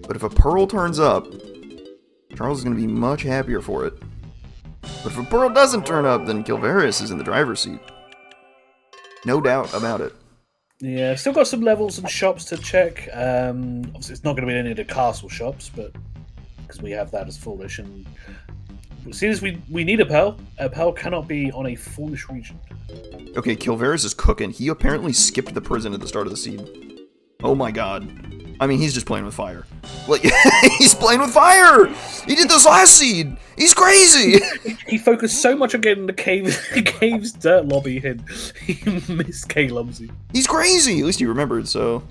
But if a pearl turns up, Charles is going to be much happier for it. But if a pearl doesn't turn up, then Kilvereis is in the driver's seat. No doubt about it. Yeah, still got some levels and shops to check. Obviously, it's not going to be any of the castle shops, but because we have that as foolish. And as soon as we need a pearl cannot be on a foolish region. Okay, Kilvereis is cooking. He apparently skipped the prison at the start of the seed. Oh my god. I mean, he's just playing with fire. Like, he's playing with fire! He did this last seed! He's crazy! He focused so much on getting the cave's dirt lobby hit. He missed K-Lumsy. He's crazy! At least he remembered, so...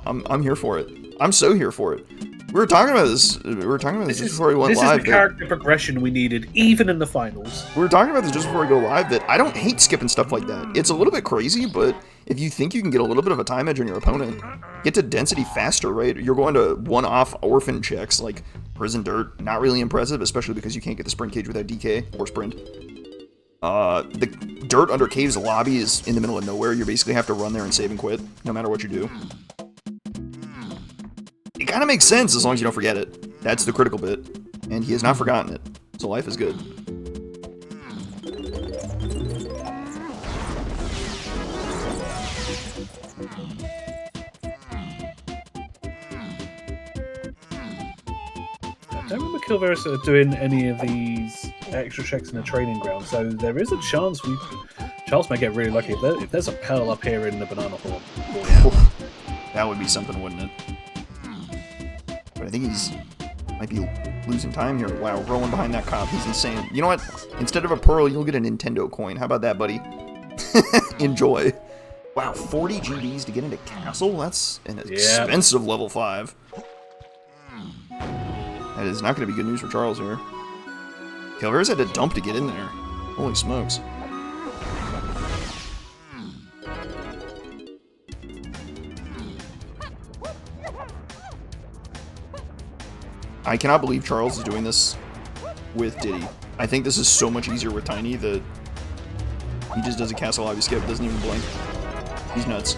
I'm here for it. I'm so here for it. We were talking about this. Just before we went live. This is the character progression we needed, even in the finals. We were talking about this just before we go live, that I don't hate skipping stuff like that. It's a little bit crazy, but if you think you can get a little bit of a time edge on your opponent, get to density faster, right? You're going to one-off orphan checks, like prison dirt. Not really impressive, especially because you can't get the sprint cage without DK, or sprint. The dirt under Cave's lobby is in the middle of nowhere. You basically have to run there and save and quit, no matter what you do. It kind of makes sense as long as you don't forget it. That's the critical bit. And he has not forgotten it. So life is good. I don't remember Kilvereis doing any of these extra checks in the training ground, so there is a chance Charles may get really lucky. If there's a pearl up here in the banana hole. That would be something, wouldn't it? But I think might be losing time here. Wow, rolling behind that cop. He's insane. You know what? Instead of a pearl, you'll get a Nintendo coin. How about that, buddy? Enjoy. Wow, 40 GBs to get into Castle? That's an expensive level 5. That is not going to be good news for Charles here. Kilvereis had to dump to get in there. Holy smokes. I cannot believe Charles is doing this with Diddy. I think this is so much easier with Tiny that he just does a castle lobby skip, doesn't even blink. He's nuts.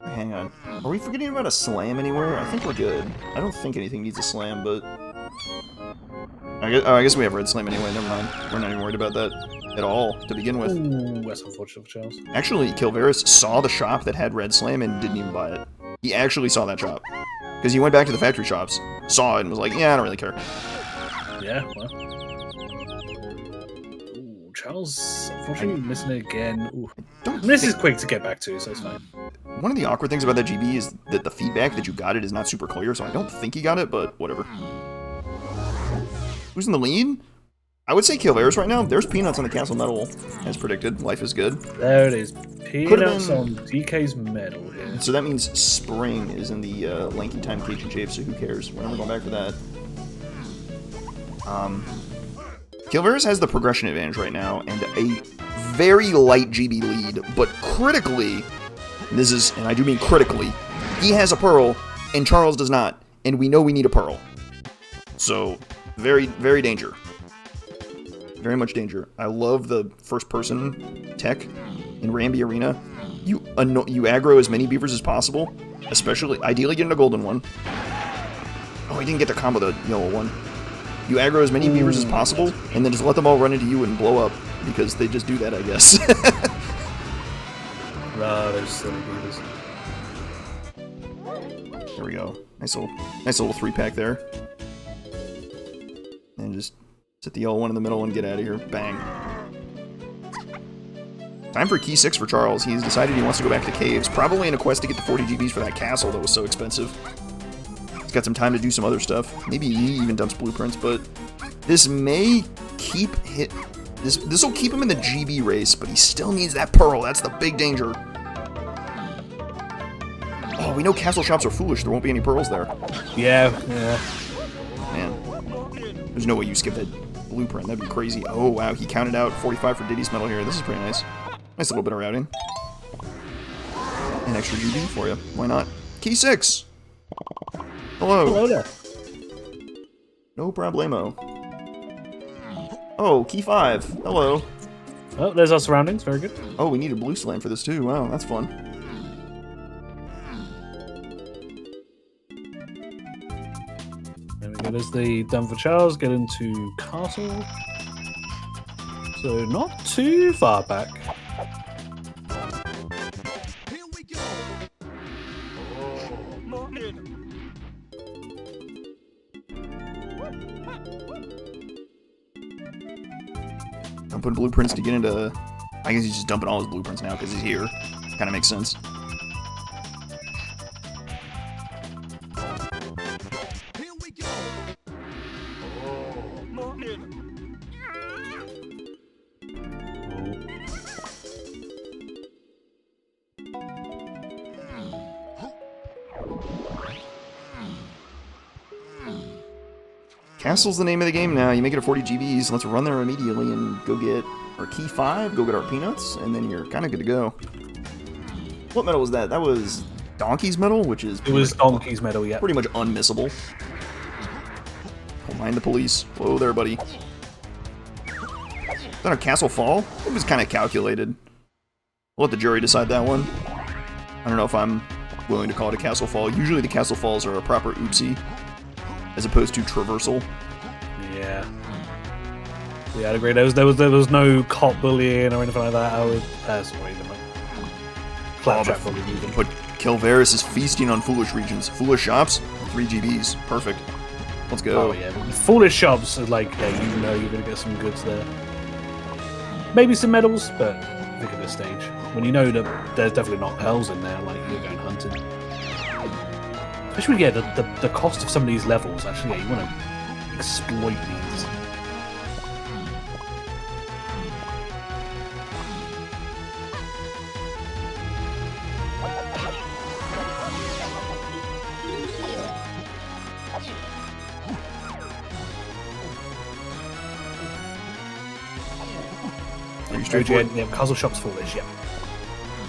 Hang on. Are we forgetting about a slam anywhere? I think we're good. I don't think anything needs a slam, but... I guess we have red slam anyway, never mind. We're not even worried about that at all, to begin with. Ooh, that's unfortunate for Charles. Actually, Kilvereis saw the shop that had red slam and didn't even buy it. He actually saw that shop. Because he went back to the factory shops, saw it, and was like, yeah, I don't really care. Yeah, well. Ooh, Charles, unfortunately, missing it again. Ooh. This is quick to get back to, so it's fine. One of the awkward things about that GB is that the feedback that you got it is not super clear, so I don't think he got it, but whatever. Who's in the lead? I would say Kilvereis right now. There's peanuts on the castle medal, as predicted. Life is good. There it is. Peanuts on DK's medal here. So that means Spring is in the lanky time cage and shape, so who cares? We're never going back for that. Kilvereis has the progression advantage right now, and a very light GB lead, but critically, and I do mean critically, he has a pearl, and Charles does not, and we know we need a pearl. So... very, very danger. Very much danger. I love the first-person tech in Rambi Arena. You aggro as many beavers as possible, ideally getting a golden one. Oh, he didn't get to combo the yellow one. You aggro as many beavers as possible, and then just let them all run into you and blow up, because they just do that, I guess. Those silly beavers. There we go. Nice little 3-pack there. And just sit the yellow one in the middle and get out of here. Bang. Time for key 6 for Charles. He's decided he wants to go back to caves, probably in a quest to get the 40 GBs for that castle that was so expensive. He's got some time to do some other stuff. Maybe he even dumps blueprints, but this may keep this will keep him in the GB race, but he still needs that pearl. That's the big danger. Oh, we know castle shops are foolish. There won't be any pearls there. Yeah. Man. There's no way you skip that blueprint. That'd be crazy. Oh, wow. He counted out 45 for Diddy's medal here. This is pretty nice. Nice little bit of routing. An extra GB for you. Why not? Key 6. Hello. Hello there. No problemo. Oh, key 5. Hello. Oh, there's our surroundings. Very good. Oh, we need a blue slam for this too. Wow, that's fun. There we go. There's the done for Charles. Get into castle. So not too far back. Here we go. Mornin. Dumping blueprints to get into... I guess he's just dumping all his blueprints now because he's here. Kind of makes sense. Here we go. Mornin. Castle's the name of the game now. You make it a 40 GBs. Let's run there immediately and go get our key 5, go get our peanuts, and then you're kind of good to go. What medal was that? That was Donkey's medal, which is... It was Donkey's medal, yeah. Pretty much unmissable. Don't mind the police. Whoa there, buddy. Is that a castle fall? It was kind of calculated. We'll let the jury decide that one. I don't know if I'm willing to call it a castle fall. Usually the castle falls are a proper oopsie, as opposed to traversal. Yeah. Yeah, I'd agree. There was no cop bullying or anything like that. I would personally even like claptrap bullying even. But Kilvereis is feasting on foolish regions. Foolish shops, 3 GBs. Perfect. Let's go. Oh yeah. Foolish shops are like, yeah, you know you're gonna get some goods there. Maybe some medals, but I think at this stage, when you know that there's definitely not pearls in there, like you're going hunting. Especially, yeah, the cost of some of these levels, actually, yeah, you want to exploit these. Yeah, castle shops foolish, yeah.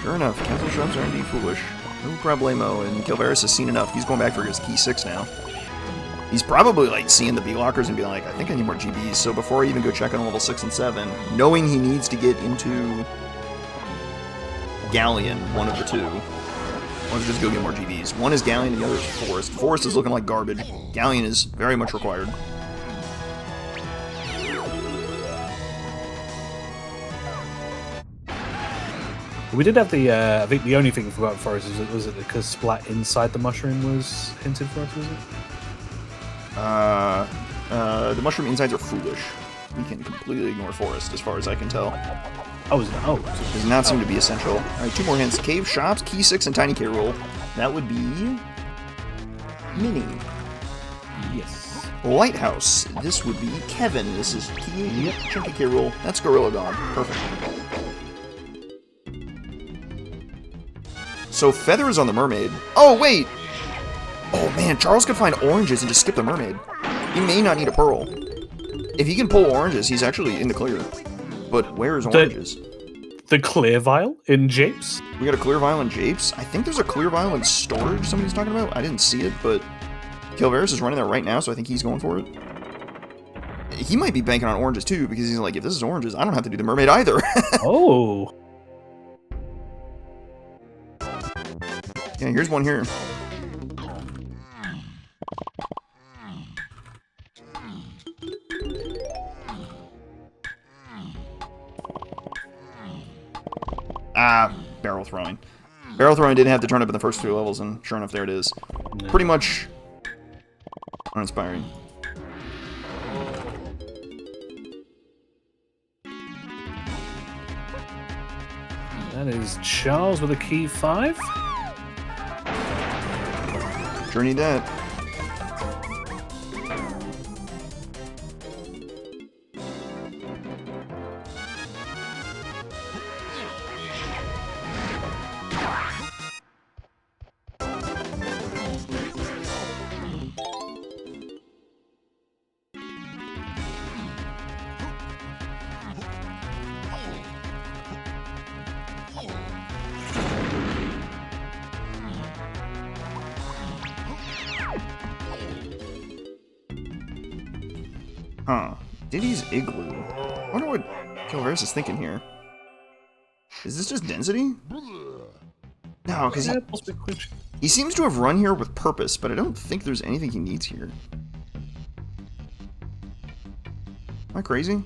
Sure enough, castle shops are indeed foolish. No problemo, and Kilvereis has seen enough. He's going back for his key 6 now. He's probably like seeing the B lockers and being like, I think I need more GBs. So before I even go check on level 6 and 7, knowing he needs to get into Galleon, one of the two, why don't you just go get more GBs? One is Galleon, the other is Forest. Forest is looking like garbage. Galleon is very much required. We did have the, I think the only thing we forgot for us was it because Splat inside the mushroom was hinted for us, was it? The mushroom insides are foolish. We can completely ignore Forest, as far as I can tell. Oh, is it? Oh. So it does not seem to be essential. Alright, 2 more hints. Cave shops, key 6, and tiny K roll. That would be... Mini. Yes. Lighthouse. This would be Kevin. This is key, chunky K roll. That's Gorilla Gone. Perfect. So Feather is on the mermaid. Oh, wait! Oh, man, Charles could find oranges and just skip the mermaid. He may not need a pearl. If he can pull oranges, he's actually in the clear. But where is oranges? The clear vial in Japes? We got a clear vial in Japes? I think there's a clear vial in storage somebody's talking about. I didn't see it, but Kilvereis is running there right now, so I think he's going for it. He might be banking on oranges, too, because he's like, if this is oranges, I don't have to do the mermaid either. Oh. Yeah, here's one here. Ah, barrel throwing. Barrel throwing didn't have to turn up in the first 2 levels, and sure enough, there it is. Pretty much uninspiring. That is Charles with a key 5. Sure need that. Huh. Diddy's Igloo. I wonder what Kilvereis is thinking here. Is this just density? No, because he seems to have run here with purpose, but I don't think there's anything he needs here. Am I crazy?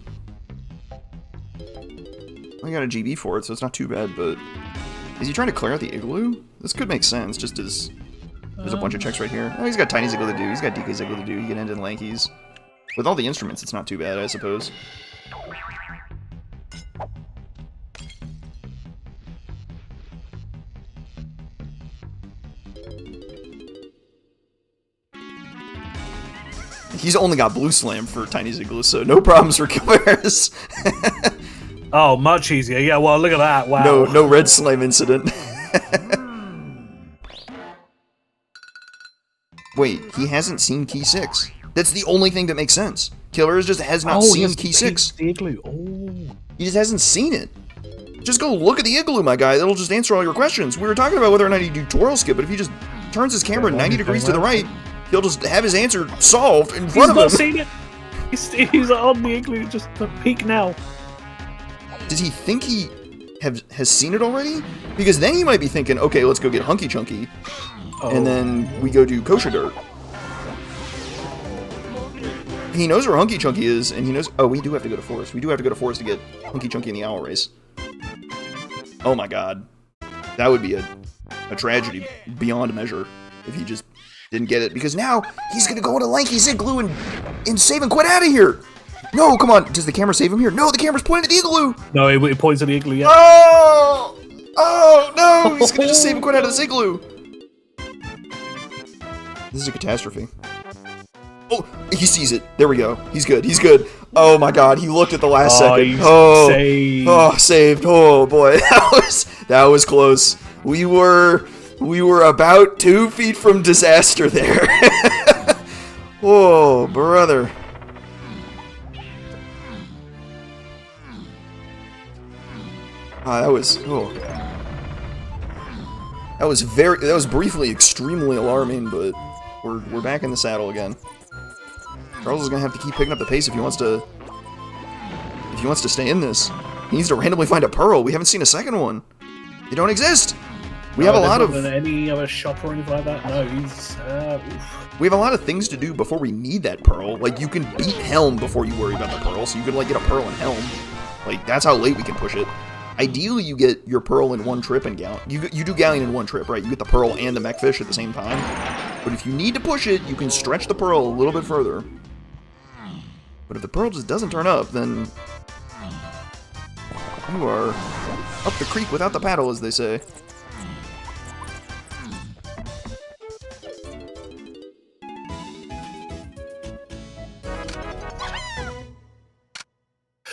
I got a GB for it, so it's not too bad, but... Is he trying to clear out the Igloo? This could make sense, just as... There's a bunch of checks right here. Oh, he's got Tiny's Igloo to do, he's got DK's Igloo to do, he can end in Lanky's. With all the instruments, it's not too bad, I suppose. He's only got Blue Slam for Tiny's Igloo, so no problems for Kilvereis. Oh, much easier. Yeah, well, look at that. Wow. No Red Slam incident. Wait, he hasn't seen Key 6. That's the only thing that makes sense. Kilvereis just has not seen Key 6. The Igloo. Oh. He just hasn't seen it. Just go look at the Igloo, my guy. That'll just answer all your questions. We were talking about whether or not he'd do twirl skip, but if he just turns his camera 90 degrees to the right, he'll just have his answer solved in front of him. He's not seen it. He's on the Igloo, just a peek now. Does he think he has seen it already? Because then he might be thinking, okay, let's go get Hunky Chunky, and then we go do Kosher Dirt. He knows where Hunky Chunky is, and he knows... Oh, we do have to go to Forest. We do have to go to Forest to get Hunky Chunky in the Owl Race. Oh my god. That would be a tragedy beyond measure if he just didn't get it. Because now, he's gonna go into Lanky's Igloo and save and quit out of here! No, come on. Does the camera save him here? No, the camera's pointing at the Igloo! No, it points at the Igloo, yeah. Oh! Oh, no! He's gonna just save and quit out of this Igloo! This is a catastrophe. Oh, he sees it. There we go. He's good. He's good. Oh my god, he looked at the last second. Oh, saved. Oh, saved. Oh boy, that was close. We were about 2 feet from disaster there. Oh, brother. That was briefly extremely alarming, but we're back in the saddle again. Charles is gonna have to keep picking up the pace if he wants to stay in this. He needs to randomly find a pearl. We haven't seen a second one. They don't exist. We have a lot of any other shop or anything like that. No, he's we have a lot of things to do before we need that pearl. Like, you can beat Helm before you worry about the pearl, so you can like get a pearl in Helm. Like, that's how late we can push it. Ideally, you get your pearl in one trip and you do galleon in one trip, right? You get the pearl and the mechfish at the same time. But if you need to push it, you can stretch the pearl a little bit further. But if the pearl just doesn't turn up, then you are up the creek without the paddle, as they say.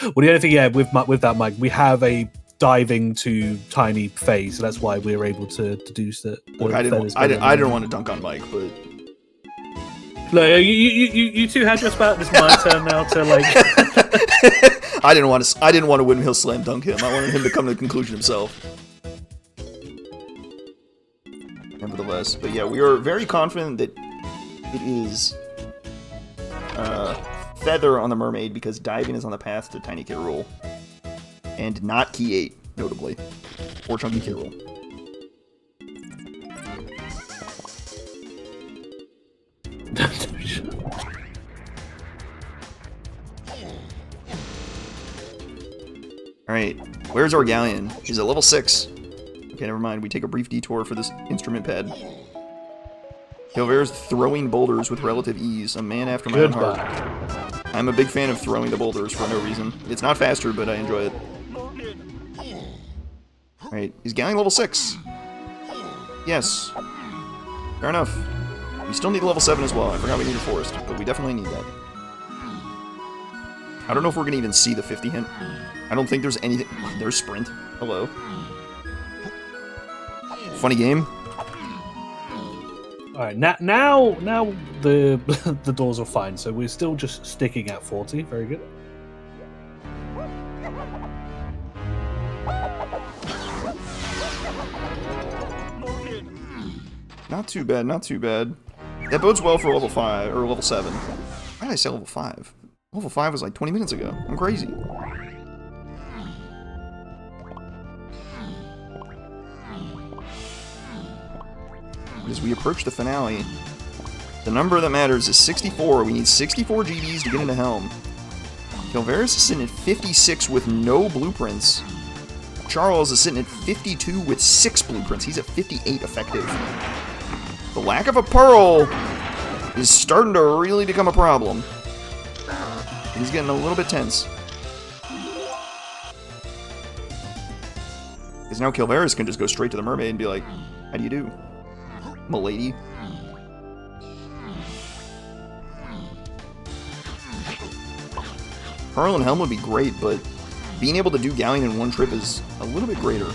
Well, the only thing, yeah, with that, Mike, we have a diving to tiny phase, so that's why we were able to do the Look, I didn't want to dunk on Mike, but look, you two had just about this my turn now to like. I didn't want to windmill slam dunk him. I wanted him to come to the conclusion himself. Nevertheless, but yeah, we are very confident that it is Feather on the Mermaid because diving is on the path to Tiny K. Rool. And not Key 8, notably. Or Chunky K. Rool. Alright, where's our galleon? She's at level 6. Okay, never mind. We take a brief detour for this instrument pad. Kilvereis throwing boulders with relative ease. A man after my own heart. I'm a big fan of throwing the boulders for no reason. It's not faster, but I enjoy it. Alright, he's galleon level 6. Yes. Fair enough. We still need level 7 as well. I forgot we need a forest, but we definitely need that. I don't know if we're going to even see the 50 hint. I don't think there's anything... There's Sprint. Hello. Funny game. Alright, now the the doors are fine, so we're still just sticking at 40. Very good. Not too bad, not too bad. That bodes well for level 5, or level 7. Why did I say level 5? Level 5 was like 20 minutes ago. I'm crazy. As we approach the finale, the number that matters is 64. We need 64 GBs to get into Helm. Kilvereis is sitting at 56 with no blueprints. Charles is sitting at 52 with 6 blueprints. He's at 58 effective. The lack of a pearl is starting to really become a problem. He's getting a little bit tense. Because now Kilvereis can just go straight to the mermaid and be like, how do you do, m'lady? Pearl and Helm would be great, but being able to do Galleon in one trip is a little bit greater.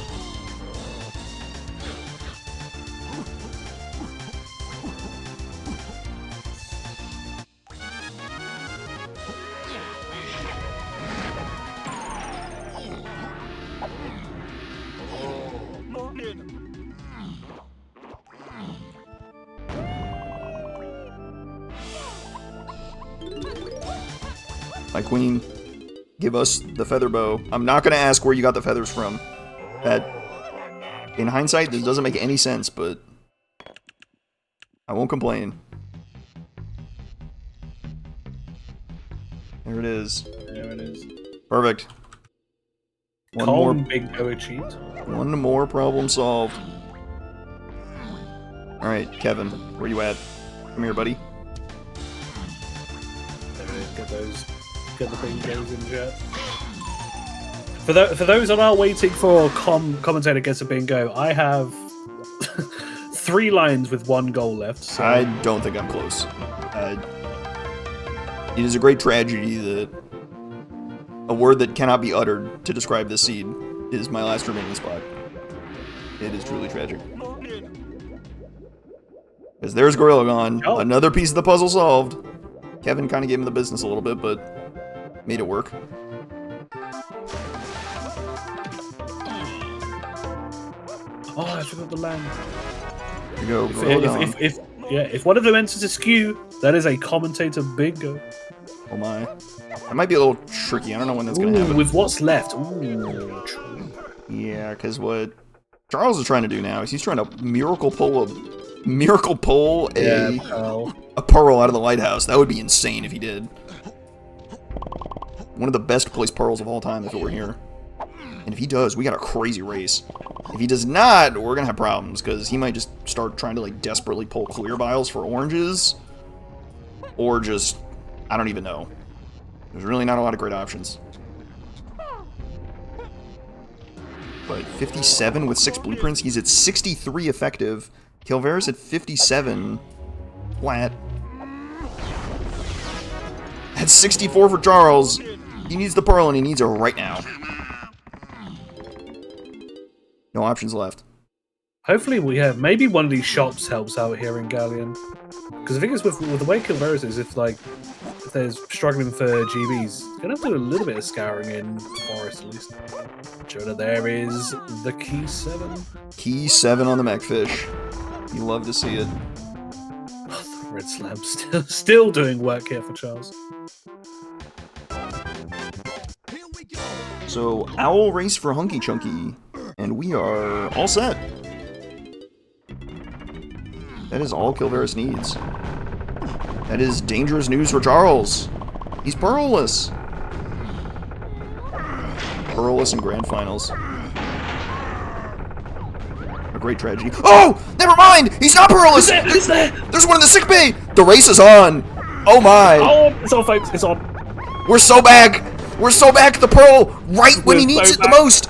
Mornin. My queen, give us the feather bow. I'm not going to ask where you got the feathers from. That, in hindsight, this doesn't make any sense, but I won't complain. There it is. There it is. Perfect. One Calm more bingo achieved. One more problem solved. Alright, Kevin, where you at? Come here, buddy. There it is. Get the bingos in chat. For those that are waiting for commentator gets a bingo, I have 3 lines with 1 goal left. So. I don't think I'm close. It is a great tragedy that a word that cannot be uttered to describe this seed is my last remaining spot. It is truly tragic. Because there's Gorilla gone. Oh. Another piece of the puzzle solved. Kevin kind of gave him the business a little bit, but made it work. Oh, I forgot the land. There you go. Gorilla gone. If one of them enters a skew, that is a commentator bingo. Oh my. That might be a little tricky. I don't know when that's going to happen. With what's left. Ooh, true. Yeah, because what Charles is trying to do now is he's trying to miracle pull a pearl out of the lighthouse. That would be insane if he did. One of the best placed pearls of all time if it were here. And if he does, we got a crazy race. If he does not, we're going to have problems, because he might just start trying to like desperately pull clear vials for oranges. Or just, I don't even know. There's really not a lot of great options. But 57 with 6 blueprints. He's at 63 effective. Kilvereis at 57 flat. At 64 for Charles. He needs the pearl and he needs it right now. No options left. Hopefully we have maybe one of these shops helps out here in Galleon. Because the thing is with the way Kilvereis is, if they're struggling for GBs, you're gonna have to do a little bit of scouring in the forest at least. Jonah, there is the key 7. Key 7 on the Mechfish. You love to see it. Oh, the Red Slam still doing work here for Charles. Here we go. So, Owl race for Hunky Chunky, and we are all set. That is all Kilvereis needs. That is dangerous news for Charles. He's pearlless. Pearlless in grand finals. A great tragedy. Oh! Never mind! He's not pearlless! It's there! There's one in the sick bay! The race is on! Oh my! Oh, it's on, folks. It's on. We're so back! We're so back! The pearl right when he needs it the most!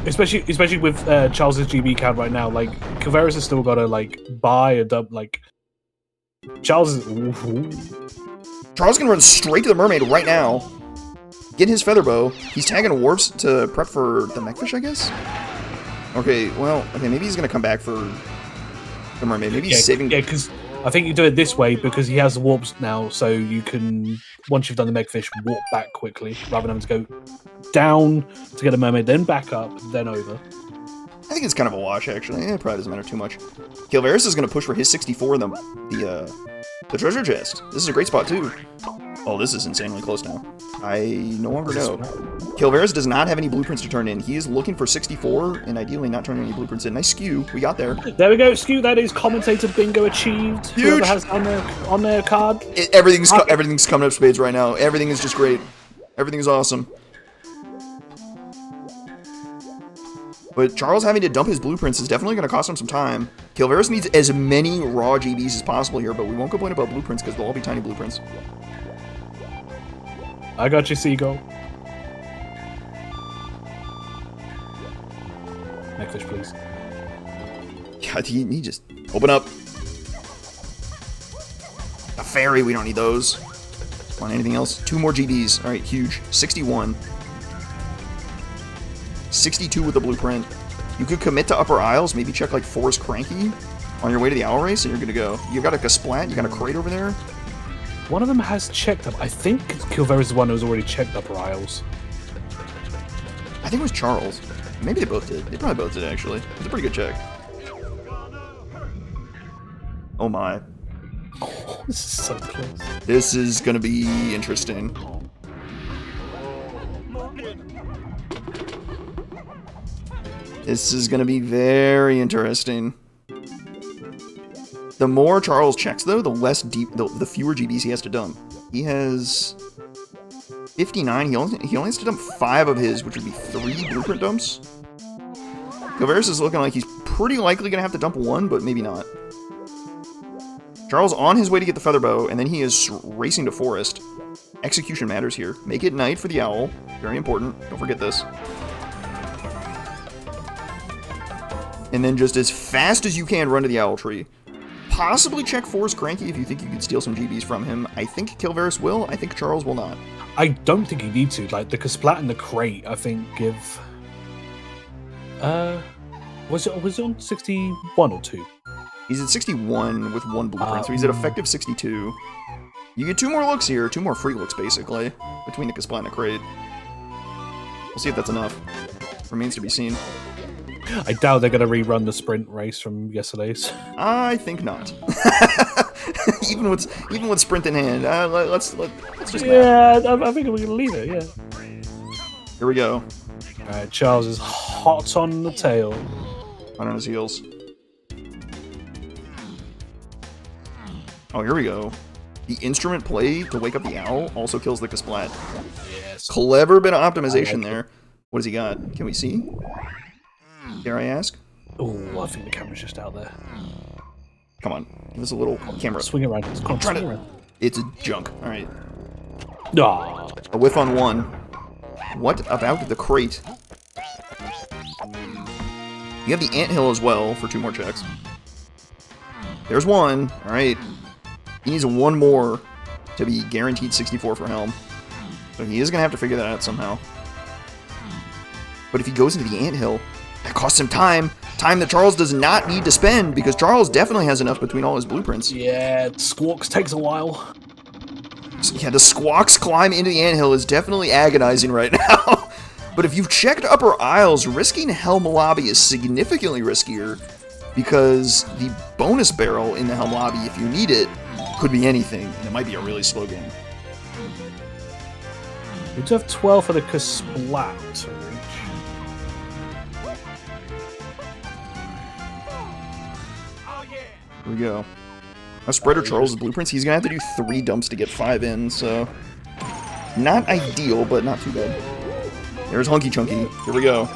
Especially with Charles's GB count right now, like Kilvereis has still got to like buy a dub. Like Charles is. Charles can run straight to the mermaid right now. Get his feather bow. He's tagging warps to prep for the Mechfish, I guess. Okay, well, okay, maybe he's gonna come back for the mermaid. Maybe he's saving. Yeah, because I think you do it this way because he has the warps now, so you can once you've done the Mechfish, warp back quickly rather than having to go down to get a mermaid, then back up, then over. think it's kind of a wash, actually. It probably doesn't matter too much. Kilvereis is going to push for his 64 in the treasure chest. This is a great spot, too. Oh, this is insanely close now. I no longer know. Kilvereis does not have any blueprints to turn in. He is looking for 64, and ideally not turning any blueprints in. Nice skew. We got there. There we go, skew. That is commentator bingo achieved. Huge. Whoever has on their card. Everything's coming up spades right now. Everything is just great. Everything is awesome. But Charles having to dump his blueprints is definitely going to cost him some time. Kilvereis needs as many raw GBs as possible here, but we won't complain about blueprints because they'll all be tiny blueprints. I got you, Seagull. Neckfish, please. God, he just... Open up. A fairy, we don't need those. Come on, anything else? 2 more GBs. Alright, huge. 61. 62 with the blueprint. You could commit to upper aisles, maybe check like Forest Cranky on your way to the owl race, and you're good to go. You got a Kasplat, you got a crate over there. One of them has checked up. I think Kilvereis is the one who's already checked upper aisles. I think it was Charles. Maybe they both did. They probably both did, actually. It's a pretty good check. Oh my. Oh, this is so close. This is gonna be interesting. This is gonna be very interesting. The more Charles checks, though, the less deep, the fewer GBs he has to dump. He has 59. He only has to dump 5 of his, which would be 3 blueprint dumps. Kilvereis is looking like he's pretty likely gonna have to dump 1, but maybe not. Charles on his way to get the feather bow, and then he is racing to forest. Execution matters here. Make it night for the owl. Very important. Don't forget this. And then just as fast as you can, run to the owl tree. Possibly check Forest Cranky if you think you could steal some GBs from him. I think Kilvereis will. I think Charles will not. I don't think you need to. Like, the Kasplat and the crate, I think, give... Was it on 61 or 2? He's at 61 with 1 blueprint, so he's at effective 62. You get 2 more looks here. 2 more free looks, basically, between the Kasplat and the crate. We'll see if that's enough. Remains to be seen. I doubt they're going to rerun the sprint race from yesterday's. I think not. even with sprint in hand, let's just. Yeah, I think we're going to leave it. Yeah. Here we go. All right, Charles is hot on the tail. On his heels. Oh, here we go. The instrument play to wake up the owl also kills the Kasplat. Yes. Clever bit of optimization there. What has he got? Can we see? Dare I ask? Oh, I think the camera's just out there. Come on, give us a little camera. Swing around. I'm trying to. It's a junk. All right. Ah. A whiff on 1. What about the crate? You have the anthill as well for 2 more checks. There's 1. All right. He needs 1 more to be guaranteed 64 for Helm. So he is gonna have to figure that out somehow. But if he goes into the anthill, that costs him time. Time that Charles does not need to spend, because Charles definitely has enough between all his blueprints. Yeah, Squawks takes a while. Yeah, the Squawks climb into the anthill is definitely agonizing right now. But if you've checked upper aisles, risking Helm lobby is significantly riskier, because the bonus barrel in the Helm lobby, if you need it, could be anything, and it might be a really slow game. We do have 12 for the Kasplat to reach. Here we go. Now Spreader Charles' blueprints, he's gonna have to do 3 dumps to get 5 in, so... Not ideal, but not too bad. There's Hunky Chunky. Here we go.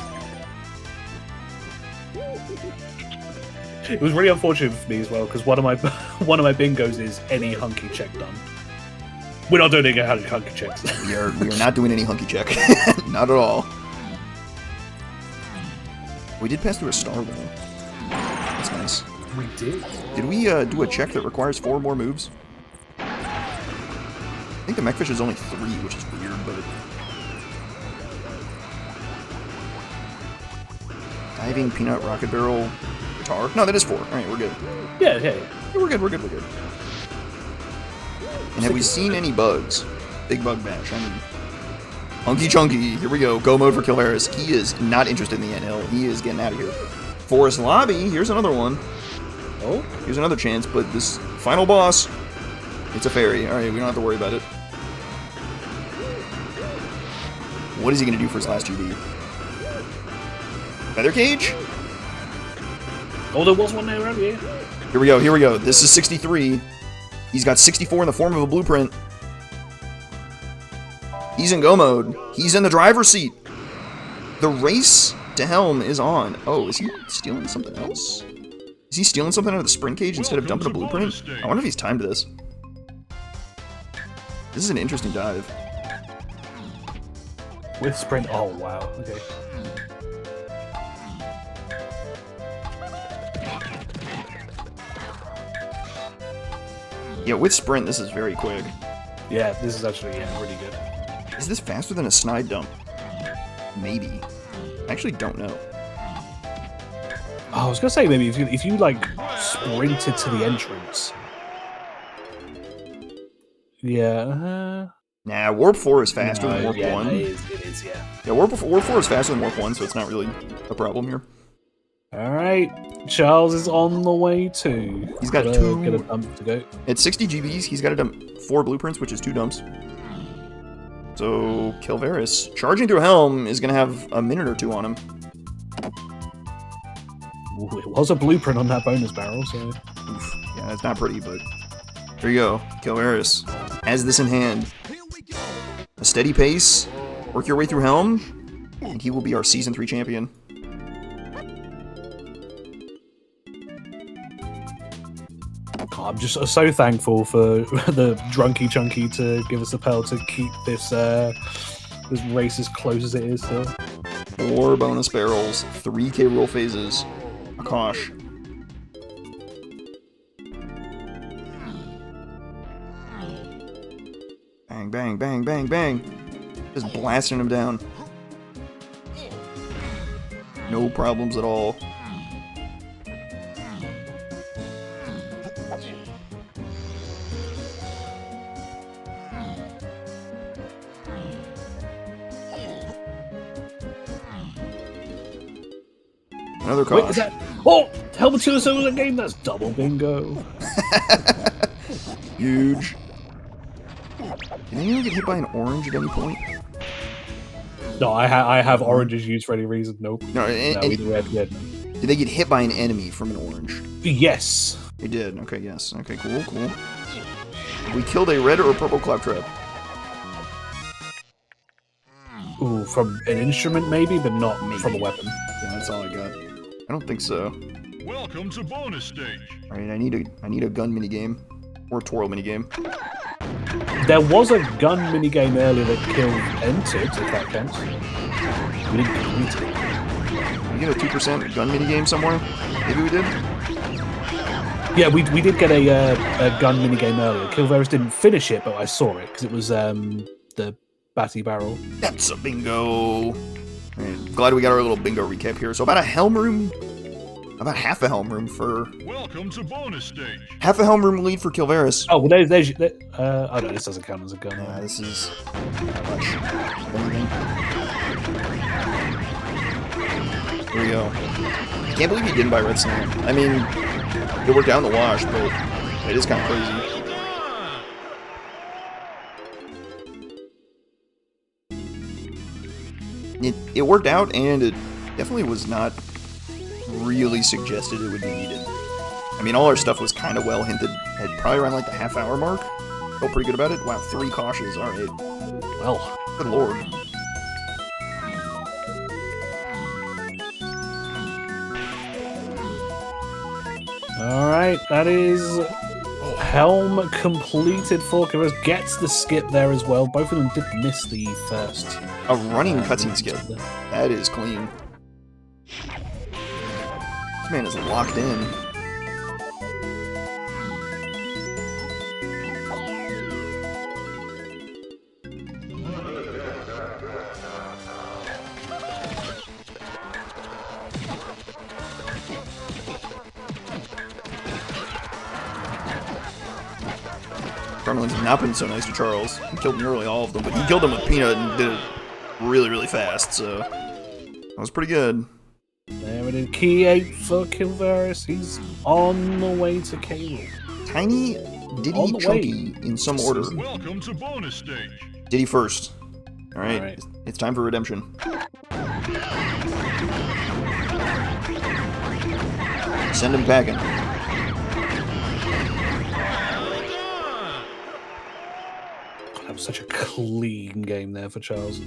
It was really unfortunate for me as well, because one of my bingos is any hunky check done. We're not doing any hunky checks. We are not doing any hunky check. Not at all. We did pass through a star, though. That's nice. We did. Did we do a check that requires 4 more moves? I think the Mechfish is only 3, which is weird, but... Diving, Peanut, Rocket Barrel, Guitar? No, that is 4. Alright, we're good. Yeah. We're good. And have we seen any bugs? Big Bug Bash, I mean... Hunky Chunky, here we go. Go mode for Kilvereis. He is not interested in the anthill. He is getting out of here. Forest Lobby, here's another one. Oh? Here's another chance, but this final boss, it's a fairy. Alright, we don't have to worry about it. What is he going to do for his last GB? Feather Cage? Oh, there was one there earlier. Here we go, here we go. This is 63. He's got 64 in the form of a blueprint. He's in go mode. He's in the driver's seat. The race to Helm is on. Oh, is he stealing something else? Is he stealing something out of the sprint cage instead of dumping a blueprint? I wonder if he's timed this. This is an interesting dive. With sprint. Oh, wow. Okay. Yeah, with sprint, this is very quick. Yeah, this is actually really good. Is this faster than a snide dump? Maybe. I actually don't know. Oh, I was gonna say maybe if you like sprinted to the entrance. Yeah. Nah, Warp 4 is faster than Warp 1. It is, yeah. Yeah, Warp 4 is faster than Warp 1, so it's not really a problem here. Alright, Charles is on the way too. He's got got a dump to go. At 60 GBs, he's got to dump 4 blueprints, which is 2 dumps. So, Kilvereis, charging through Helm, is going to have a minute or 2 on him. Ooh, it was a blueprint on that bonus barrel, so... Oof. Yeah, that's not pretty, but... There you go. Kilvereis has this in hand. A steady pace, work your way through Helm, and he will be our Season 3 champion. I'm just so thankful for the Drunky Chunky to give us the pearl to keep this race as close as it is still. 4 bonus barrels, 3 K roll phases. Akash. Bang, bang, bang, bang, bang. Just blasting him down. No problems at all. Another Kosh. Wait, is that... Oh! Helm 2 is over the game? That's double bingo. Huge. Did anyone get hit by an orange at any point? No, I have oranges used for any reason. Nope. No, Did did they get hit by an enemy from an orange? Yes. They did. Okay, yes. Okay, cool, cool. We killed a red or a purple claptrap. Ooh, from an instrument maybe, but not Maybe. from a weapon. Yeah, that's all I got. I don't think so. Welcome to bonus stage. All right, I need a gun minigame or a twirl minigame. There was a gun minigame earlier that killed entered, if that counts. We didn't complete it. Did we get a 2% gun minigame somewhere? Maybe we did. Yeah, we did get a gun minigame earlier. Kilvereis didn't finish it, but I saw it because it was the Batty Barrel. That's a bingo. Right, glad we got our little bingo recap here. So about a Helm room, about half a Helm room for... Welcome to bonus stage. Half a Helm room lead for Kilvereis. Oh, well, there's oh no, this doesn't count as a gun. Yeah, this is not much of anything. Here we go. I can't believe he didn't buy Red Slam. I mean, it worked out in the wash, but it is kind of crazy. It worked out, and it definitely was not really suggested it would be needed. I mean, all our stuff was kind of well hinted at probably around like the half-hour mark. Felt pretty good about it. Wow, 3 cautious. All right. Well, Good lord. all right, that is Helm completed for Kilvereis. Gets the skip there as well. Both of them did miss the first. A running cutscene skip. That is clean. This man is locked in. Carmelin's not been so nice to Charles. He killed nearly all of them, but he killed them with Peanut and did it really, really fast, so that was pretty good. There we did key 8 for Kilvereis. He's on the way to K. Tiny, Diddy, Chunky in some order. Welcome to bonus stage. Diddy first. Alright, it's time for redemption. Send him packing. That was such a clean game there for Charles.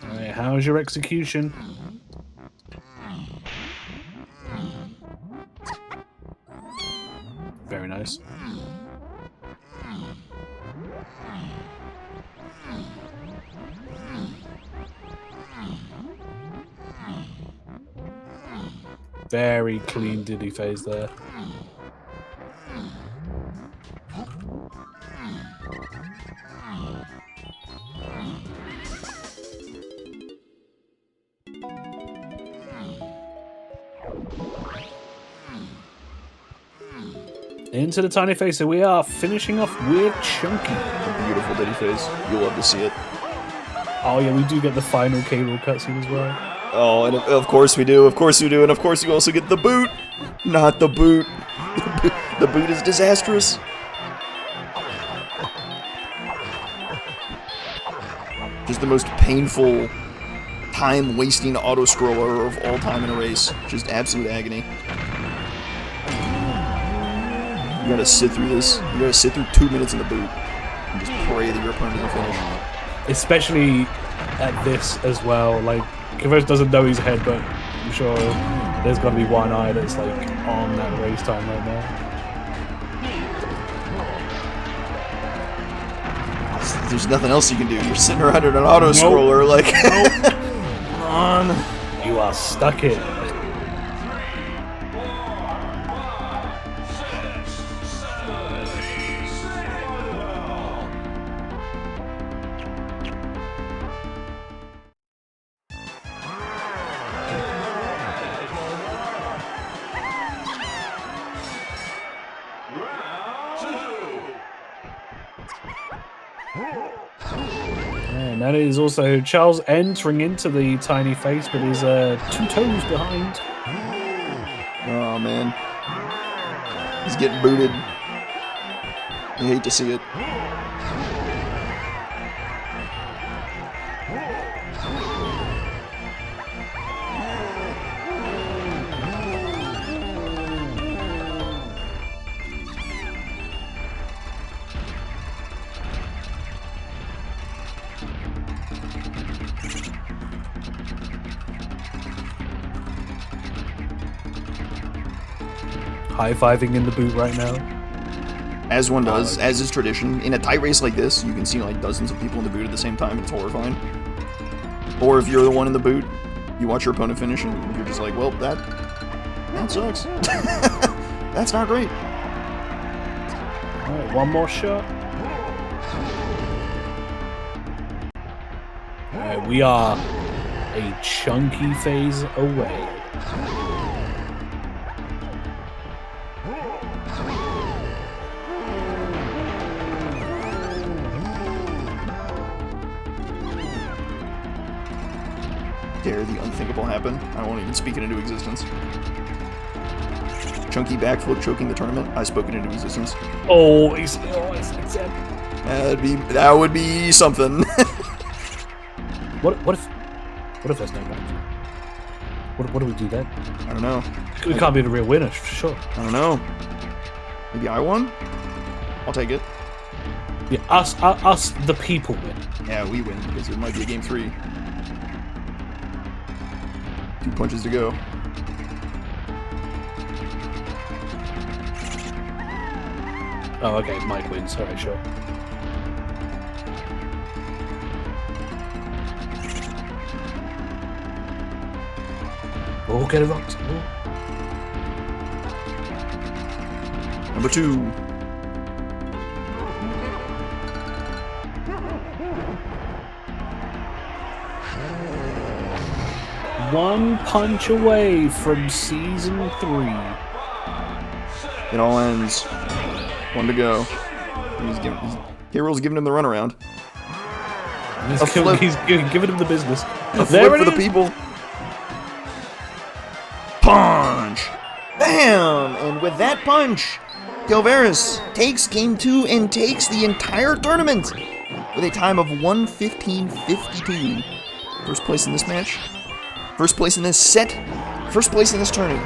Alright, how's your execution? Very nice. Very clean Diddy phase there. Into the tiny face, so we are finishing off with Chunky. A beautiful Diddy phase. You'll love to see it. Oh yeah, we do get the final K-Rool cutscene as well. Oh, and of course we do, of course we do, and of course you also get the boot! Not the boot. The boot is disastrous. Just the most painful, time-wasting auto-scroller of all time in a race. Just absolute agony. You gotta sit through this. You gotta sit through 2 minutes in the boot and just pray that your opponent will finish. Especially at this as well. Like, Kilvereis doesn't know he's ahead, but I'm sure there's got to be one eye that's like on that race time right now. There's nothing else you can do. You're sitting around in an auto scroller, like. Come on. You are stuck in. And that is also Charles entering into the tiny face, but is 2 toes behind. Oh man, he's getting booted. You hate to see it. High-fiving in the boot right now. As one does, as is tradition. In a tight race like this, you can see like dozens of people in the boot at the same time, and it's horrifying. Or if you're the one in the boot, you watch your opponent finish, and you're just like, well, that sucks. That's not great. Alright, one more shot. Alright, we are a chunky phase away. Dare the unthinkable happen? I won't even speak it into existence. Chunky backflip choking the tournament. I spoke it into existence. Oh, he's dead. That would be something. What if there's no back? What do we do then? I don't know. We can't be the real winner for sure. I don't know. Maybe I won? I'll take it. Yeah, us the people win. Yeah, we win because it might be a game 3. 2 punches to go. Oh, okay, Mike wins. Alright, sure. Oh, get it rocked. Oh. Number 2. One punch away from season 3. It all ends. 1 to go. K-Rool's giving him the runaround. He's giving him the business. A flip for the people. Punch! Bam! And with that punch, Kilvereis takes game 2 and takes the entire tournament with a time of 1:15.52. First place in this match. First place in this set. First place in this tourney.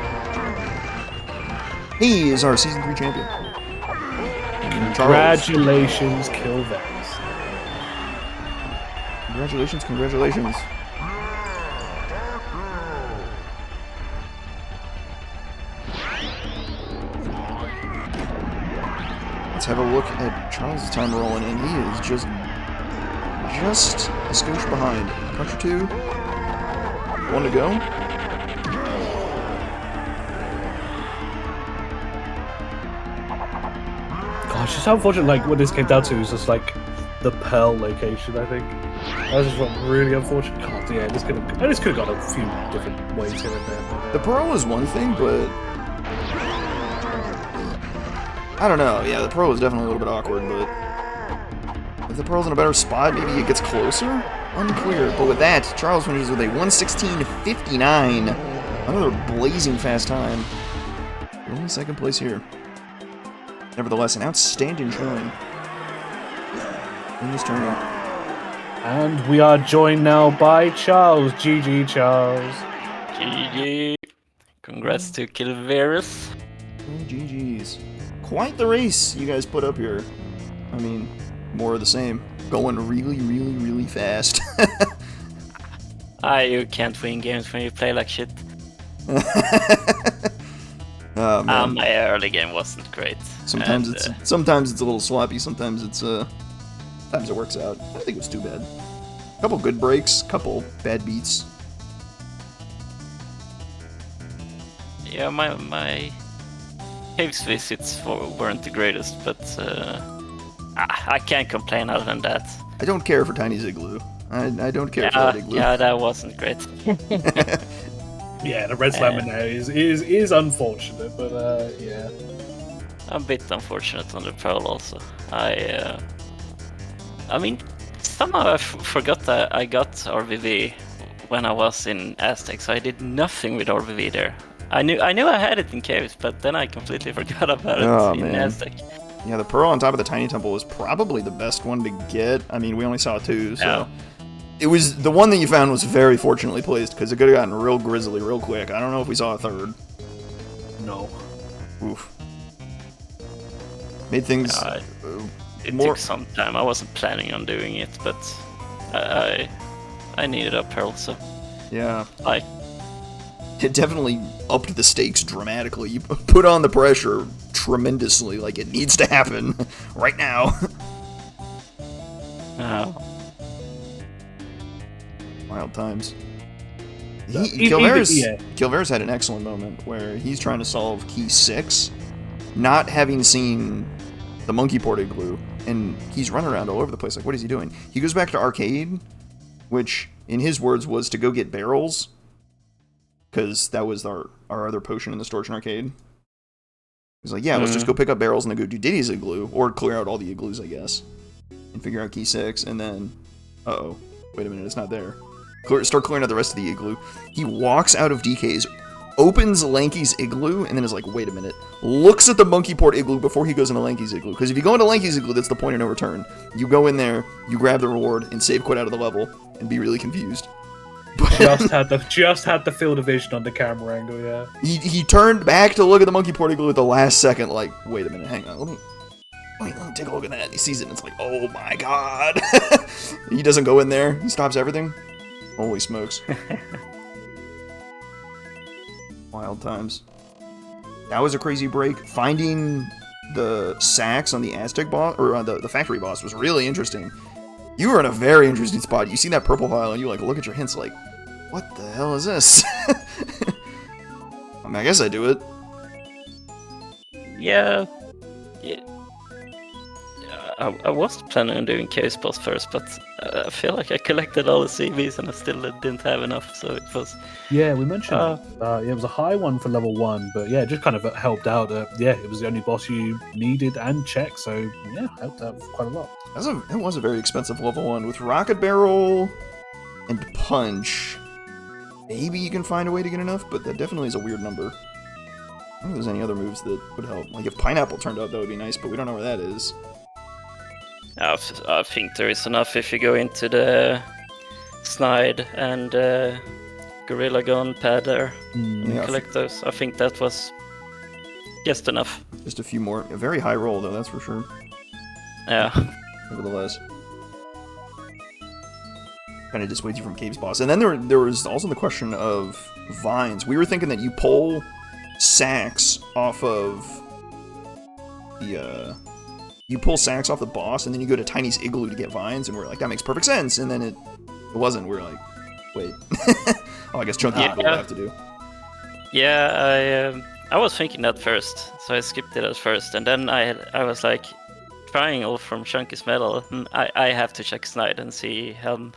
He is our Season 3 champion. Congratulations, Kilvereis. Congratulations, congratulations. Let's have a look at Charles' time rolling in. He is just a skosh behind. Punch or two. One to go. Gosh, it's so unfortunate. Like what this came down to is just like the Pearl location. I think that was just really unfortunate. God, yeah, this could have gone a few different ways here and there. The Pearl is one thing, but I don't know. Yeah, the Pearl is definitely a little bit awkward, but if the Pearl's in a better spot, maybe it gets closer? Unclear. But with that, Charles finishes with a 1:16.59. Another blazing fast time. Only second place here. Nevertheless, an outstanding showing in this tournament. And we are joined now by Charles. GG, Charles. GG. Congrats to Kilvereis. GG's. Quite the race you guys put up here. I mean, more of the same. Going really, really, really fast. You can't win games when you play like shit. Oh, man. My early game wasn't great. Sometimes it's a little sloppy. Sometimes sometimes it works out. I don't think it was too bad. Couple good breaks, couple bad beats. Yeah, my caves visits weren't the greatest, but I can't complain other than that. I don't care for Tiny Igloo. I don't care for that igloo. Yeah, that wasn't great. Yeah, the red slam in there is unfortunate, but yeah. A bit unfortunate on the Pearl also. I mean, somehow I forgot that I got RVV when I was in Aztec, so I did nothing with RVV there. I knew I had it in caves, but then I completely forgot about it in Aztec. Yeah, the Pearl on top of the Tiny Temple was probably the best one to get. I mean, we only saw two, so... Yeah. It was the one that you found was very fortunately placed, because it could have gotten real grisly real quick. I don't know if we saw a third. No. Oof. Made things... it took some time. I wasn't planning on doing it, but I needed a Pearl, so... Yeah. It definitely upped the stakes dramatically. You put on the pressure tremendously, like it needs to happen right now. Oh. Wild times. Kilvereis had an excellent moment where he's trying to solve key 6, not having seen the monkey port igloo, and he's running around all over the place. Like, what is he doing? He goes back to arcade, which, in his words, was to go get barrels, because that was our other potion in the storage and arcade. He's like, yeah, let's just go pick up barrels and then go do Diddy's igloo, or clear out all the igloos, I guess, and figure out key 6, and then, wait a minute, it's not there. Start clearing out the rest of the igloo. He walks out of DK's, opens Lanky's igloo, and then is like, wait a minute. Looks at the monkey port igloo before he goes into Lanky's igloo. Because if you go into Lanky's igloo, that's the point of no return. You go in there, you grab the reward, and save quit out of the level, and be really confused. Just had the field of vision on the camera angle, yeah. He turned back to look at the monkey port igloo at the last second, like, wait a minute, hang on, let me take a look at that. And he sees it, and it's like, oh my god. He doesn't go in there. He stops everything. Holy smokes. Wild times. That was a crazy break. Finding the sacks on the Aztec boss, or on the factory boss, was really interesting. You were in a very interesting spot. You see that purple pile, and you like look at your hints like, what the hell is this? I mean, I guess I do it. Yeah. I was planning on doing Chaos Boss first, but I feel like I collected all the CVs and I still didn't have enough, so it was... Yeah, we mentioned it was a high one for level 1, but yeah, it just kind of helped out. It was the only boss you needed and checked, so yeah, helped out quite a lot. It was a very expensive level 1 with Rocket Barrel and Punch. Maybe you can find a way to get enough, but that definitely is a weird number. I don't think there's any other moves that would help. Like, if Pineapple turned up, that would be nice, but we don't know where that is. I think there is enough if you go into the Snide and Gorilla Gun pad there and collect those. I think that was just enough. Just a few more. A very high roll, though, that's for sure. Yeah. Nevertheless. Kind of dissuades you from Cave's boss. And then there was also the question of vines. We were thinking that you pull sacks off of the you pull sacks off the boss and then you go to Tiny's igloo to get vines, and we're like, that makes perfect sense, and then it wasn't. We're like, wait. Oh, I guess Chunky will have to do. Yeah, I was thinking that first, so I skipped it at first, and then I was like triangle from Chunky's medal. I have to check Snide and see Helm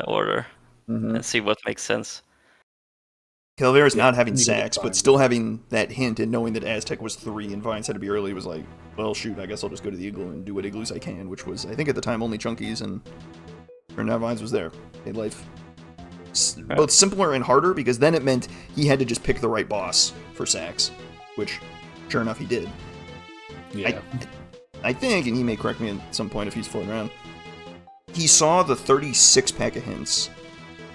order and see what makes sense. Kilvereis not having sacks, but still having that hint and knowing that Aztec was 3 and Vines had to be early was like, well, shoot, I guess I'll just go to the igloo and do what igloos I can, which was, I think at the time, only Chunky's, and now Vines was there. Made life both simpler and harder, because then it meant he had to just pick the right boss for sacks, which, sure enough, he did. Yeah. I think, and he may correct me at some point if he's floating around, he saw the 36 pack of hints,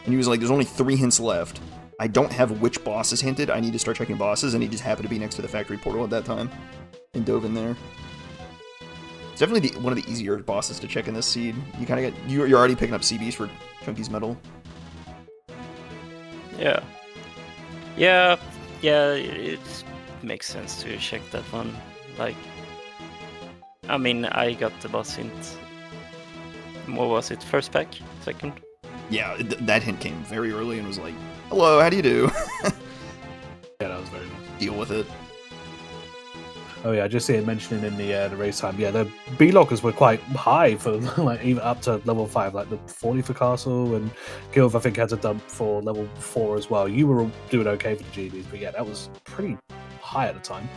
and he was like, there's only 3 hints left. I don't have which boss is hinted. I need to start checking bosses, and he just happened to be next to the factory portal at that time and dove in there. It's definitely one of the easier bosses to check in this seed. You kind of get you're already picking up CBs for Chunky's medal. Yeah, it makes sense to check that one. Like, I mean, I got the boss hint. What was it? First pack? Second? Yeah, that hint came very early and was like, hello, how do you do? Yeah, that was very nice. Deal with it. Oh yeah, I just see it mentioning in the race time. Yeah, the B lockers were quite high for like even up to level 5, like the 40 for Castle, and Gilv I think had a dump for level 4 as well. You were doing okay for the GBs, but yeah, that was pretty high at the time.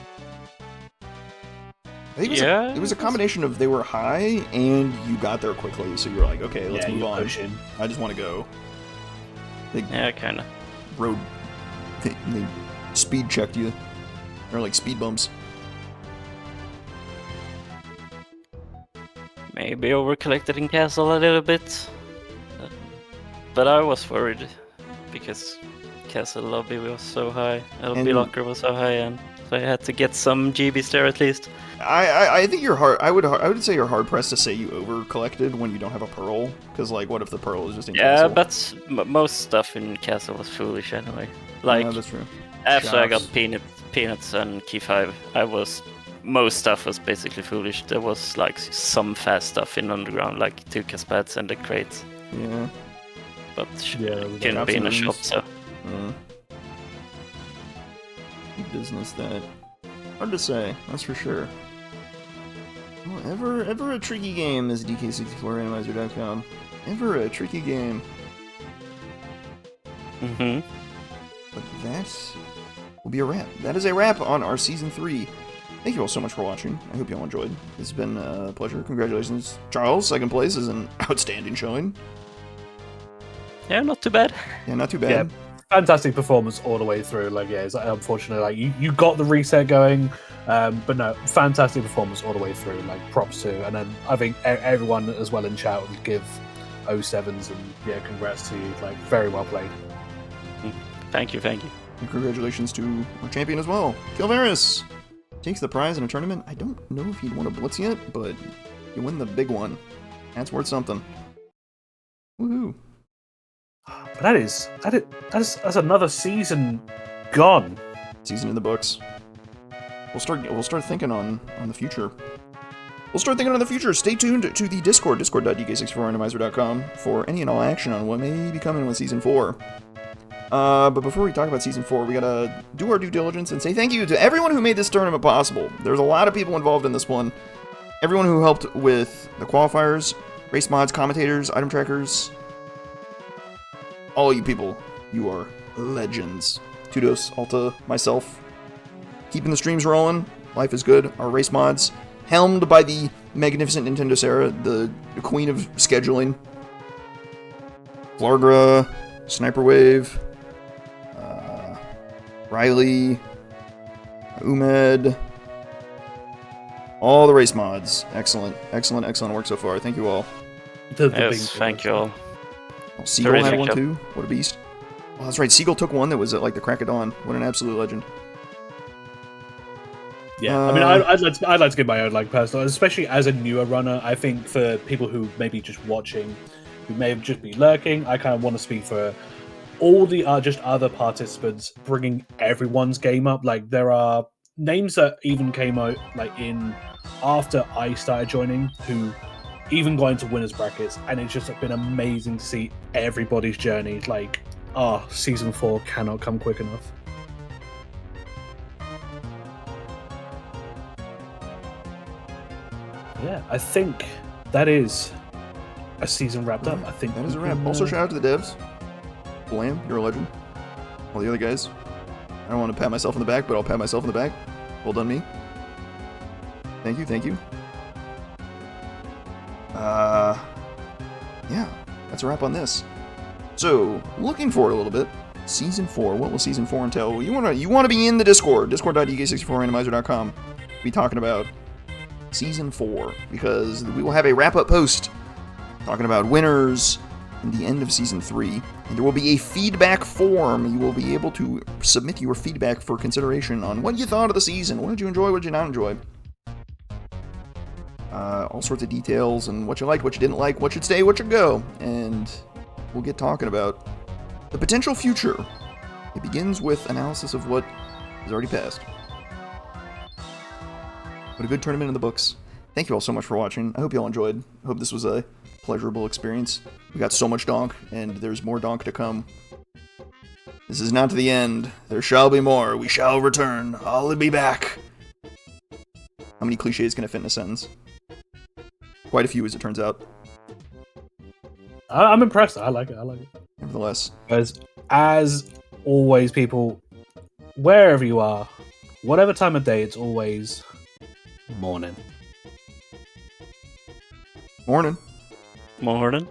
I think it was a combination of they were high and you got there quickly, so you were like, okay, let's move on. I just want to go. Yeah, kind of. Road. They speed checked you. Or like speed bumps. Maybe over-collected in Castle a little bit. But I was worried because Castle lobby was so high. LB locker was so high, and so I had to get some GBs there at least. I think you're hard. I would say you're hard pressed to say you over collected when you don't have a pearl, because like, what if the pearl is just in Castle? But most stuff in Castle was foolish anyway. Like, yeah, that's true. After I got peanuts and key 5, most stuff was basically foolish. There was like some fast stuff in underground, like 2 Caspads and the crates. Yeah. But couldn't be in a shop, so. Business that. Hard to say, that's for sure. Well, ever a tricky game is DK64 Randomizer.com. Ever a tricky game. But that will be a wrap. That is a wrap on our Season 3. Thank you all so much for watching. I hope you all enjoyed. It's been a pleasure. Congratulations, Charles. 2nd place is an outstanding showing. Yeah, not too bad. Yeah, not too bad. Yeah, fantastic performance all the way through. Like, yeah, it's unfortunately, like you got the reset going, but no, fantastic performance all the way through. Like, props to, and then I think everyone as well in chat would give 07s, and yeah, congrats to you. Like, very well played. Thank you. And congratulations to our champion as well, Kilvereis. Takes the prize in a tournament. I don't know if he'd won a Blitz yet, but you win the big one. That's worth something. Woohoo! But that's another season gone. Season in the books. We'll start thinking on the future. We'll start thinking on the future. Stay tuned to the Discord, discord.dk64randomizer.com, for any and all action on what may be coming with Season 4. But before we talk about Season 4, we gotta do our due diligence and say thank you to everyone who made this tournament possible. There's a lot of people involved in this one. everyone who helped with the qualifiers, race mods, commentators, item trackers, all you people, you are legends. Tudos, Alta, myself, keeping the streams rolling. Life is good. Our race mods, helmed by the magnificent Nintendo Sarah, the queen of scheduling. Flargra, Sniper Wave, Riley, Umed, all the race mods. Excellent, excellent, excellent work so far. Thank you all. Yes, thank you all. Oh, Seagull had one too. What a beast. Oh, that's right. Seagull took one that was at like the crack of dawn. What an absolute legend. Yeah, I mean, I'd like to give my own like personal, especially as a newer runner. I think for people who may be just watching, who may have just been lurking, I kind of want to speak for all the just other participants, bringing everyone's game up. Like there are names that even came out like in after I started joining, who even got into winners brackets, and it's just been amazing to see everybody's journey. Like, season 4 cannot come quick enough. Yeah, I think that is a season wrapped up. I think that is a wrap. Also, shout out to the devs. Blam, you're a legend. All the other guys. I don't want to pat myself on the back, but I'll pat myself on the back. Well done, me. Thank you, thank you. Yeah, that's a wrap on this. So, looking forward a little bit. Season 4. What will Season 4 entail? You wanna be in the Discord. Discord.dk64randomizer.com. Be talking about Season 4, because we will have a wrap-up post talking about winners in the end of Season 3, and there will be a feedback form. You will be able to submit your feedback for consideration on what you thought of the season. What did you enjoy, what did you not enjoy? All sorts of details, and what you liked, what you didn't like, what should stay, what should go, and we'll get talking about the potential future. It begins with analysis of what has already passed. What a good tournament in the books. Thank you all so much for watching. I hope you all enjoyed. I hope this was a pleasurable experience. We got so much donk, and there's more donk to come. This is not the end. There shall be more. We shall return. I'll be back. How many cliches can I fit in a sentence? Quite a few, as it turns out. I'm impressed. I like it. Nevertheless. As always, people, wherever you are, whatever time of day, it's always morning. Morning. Morning.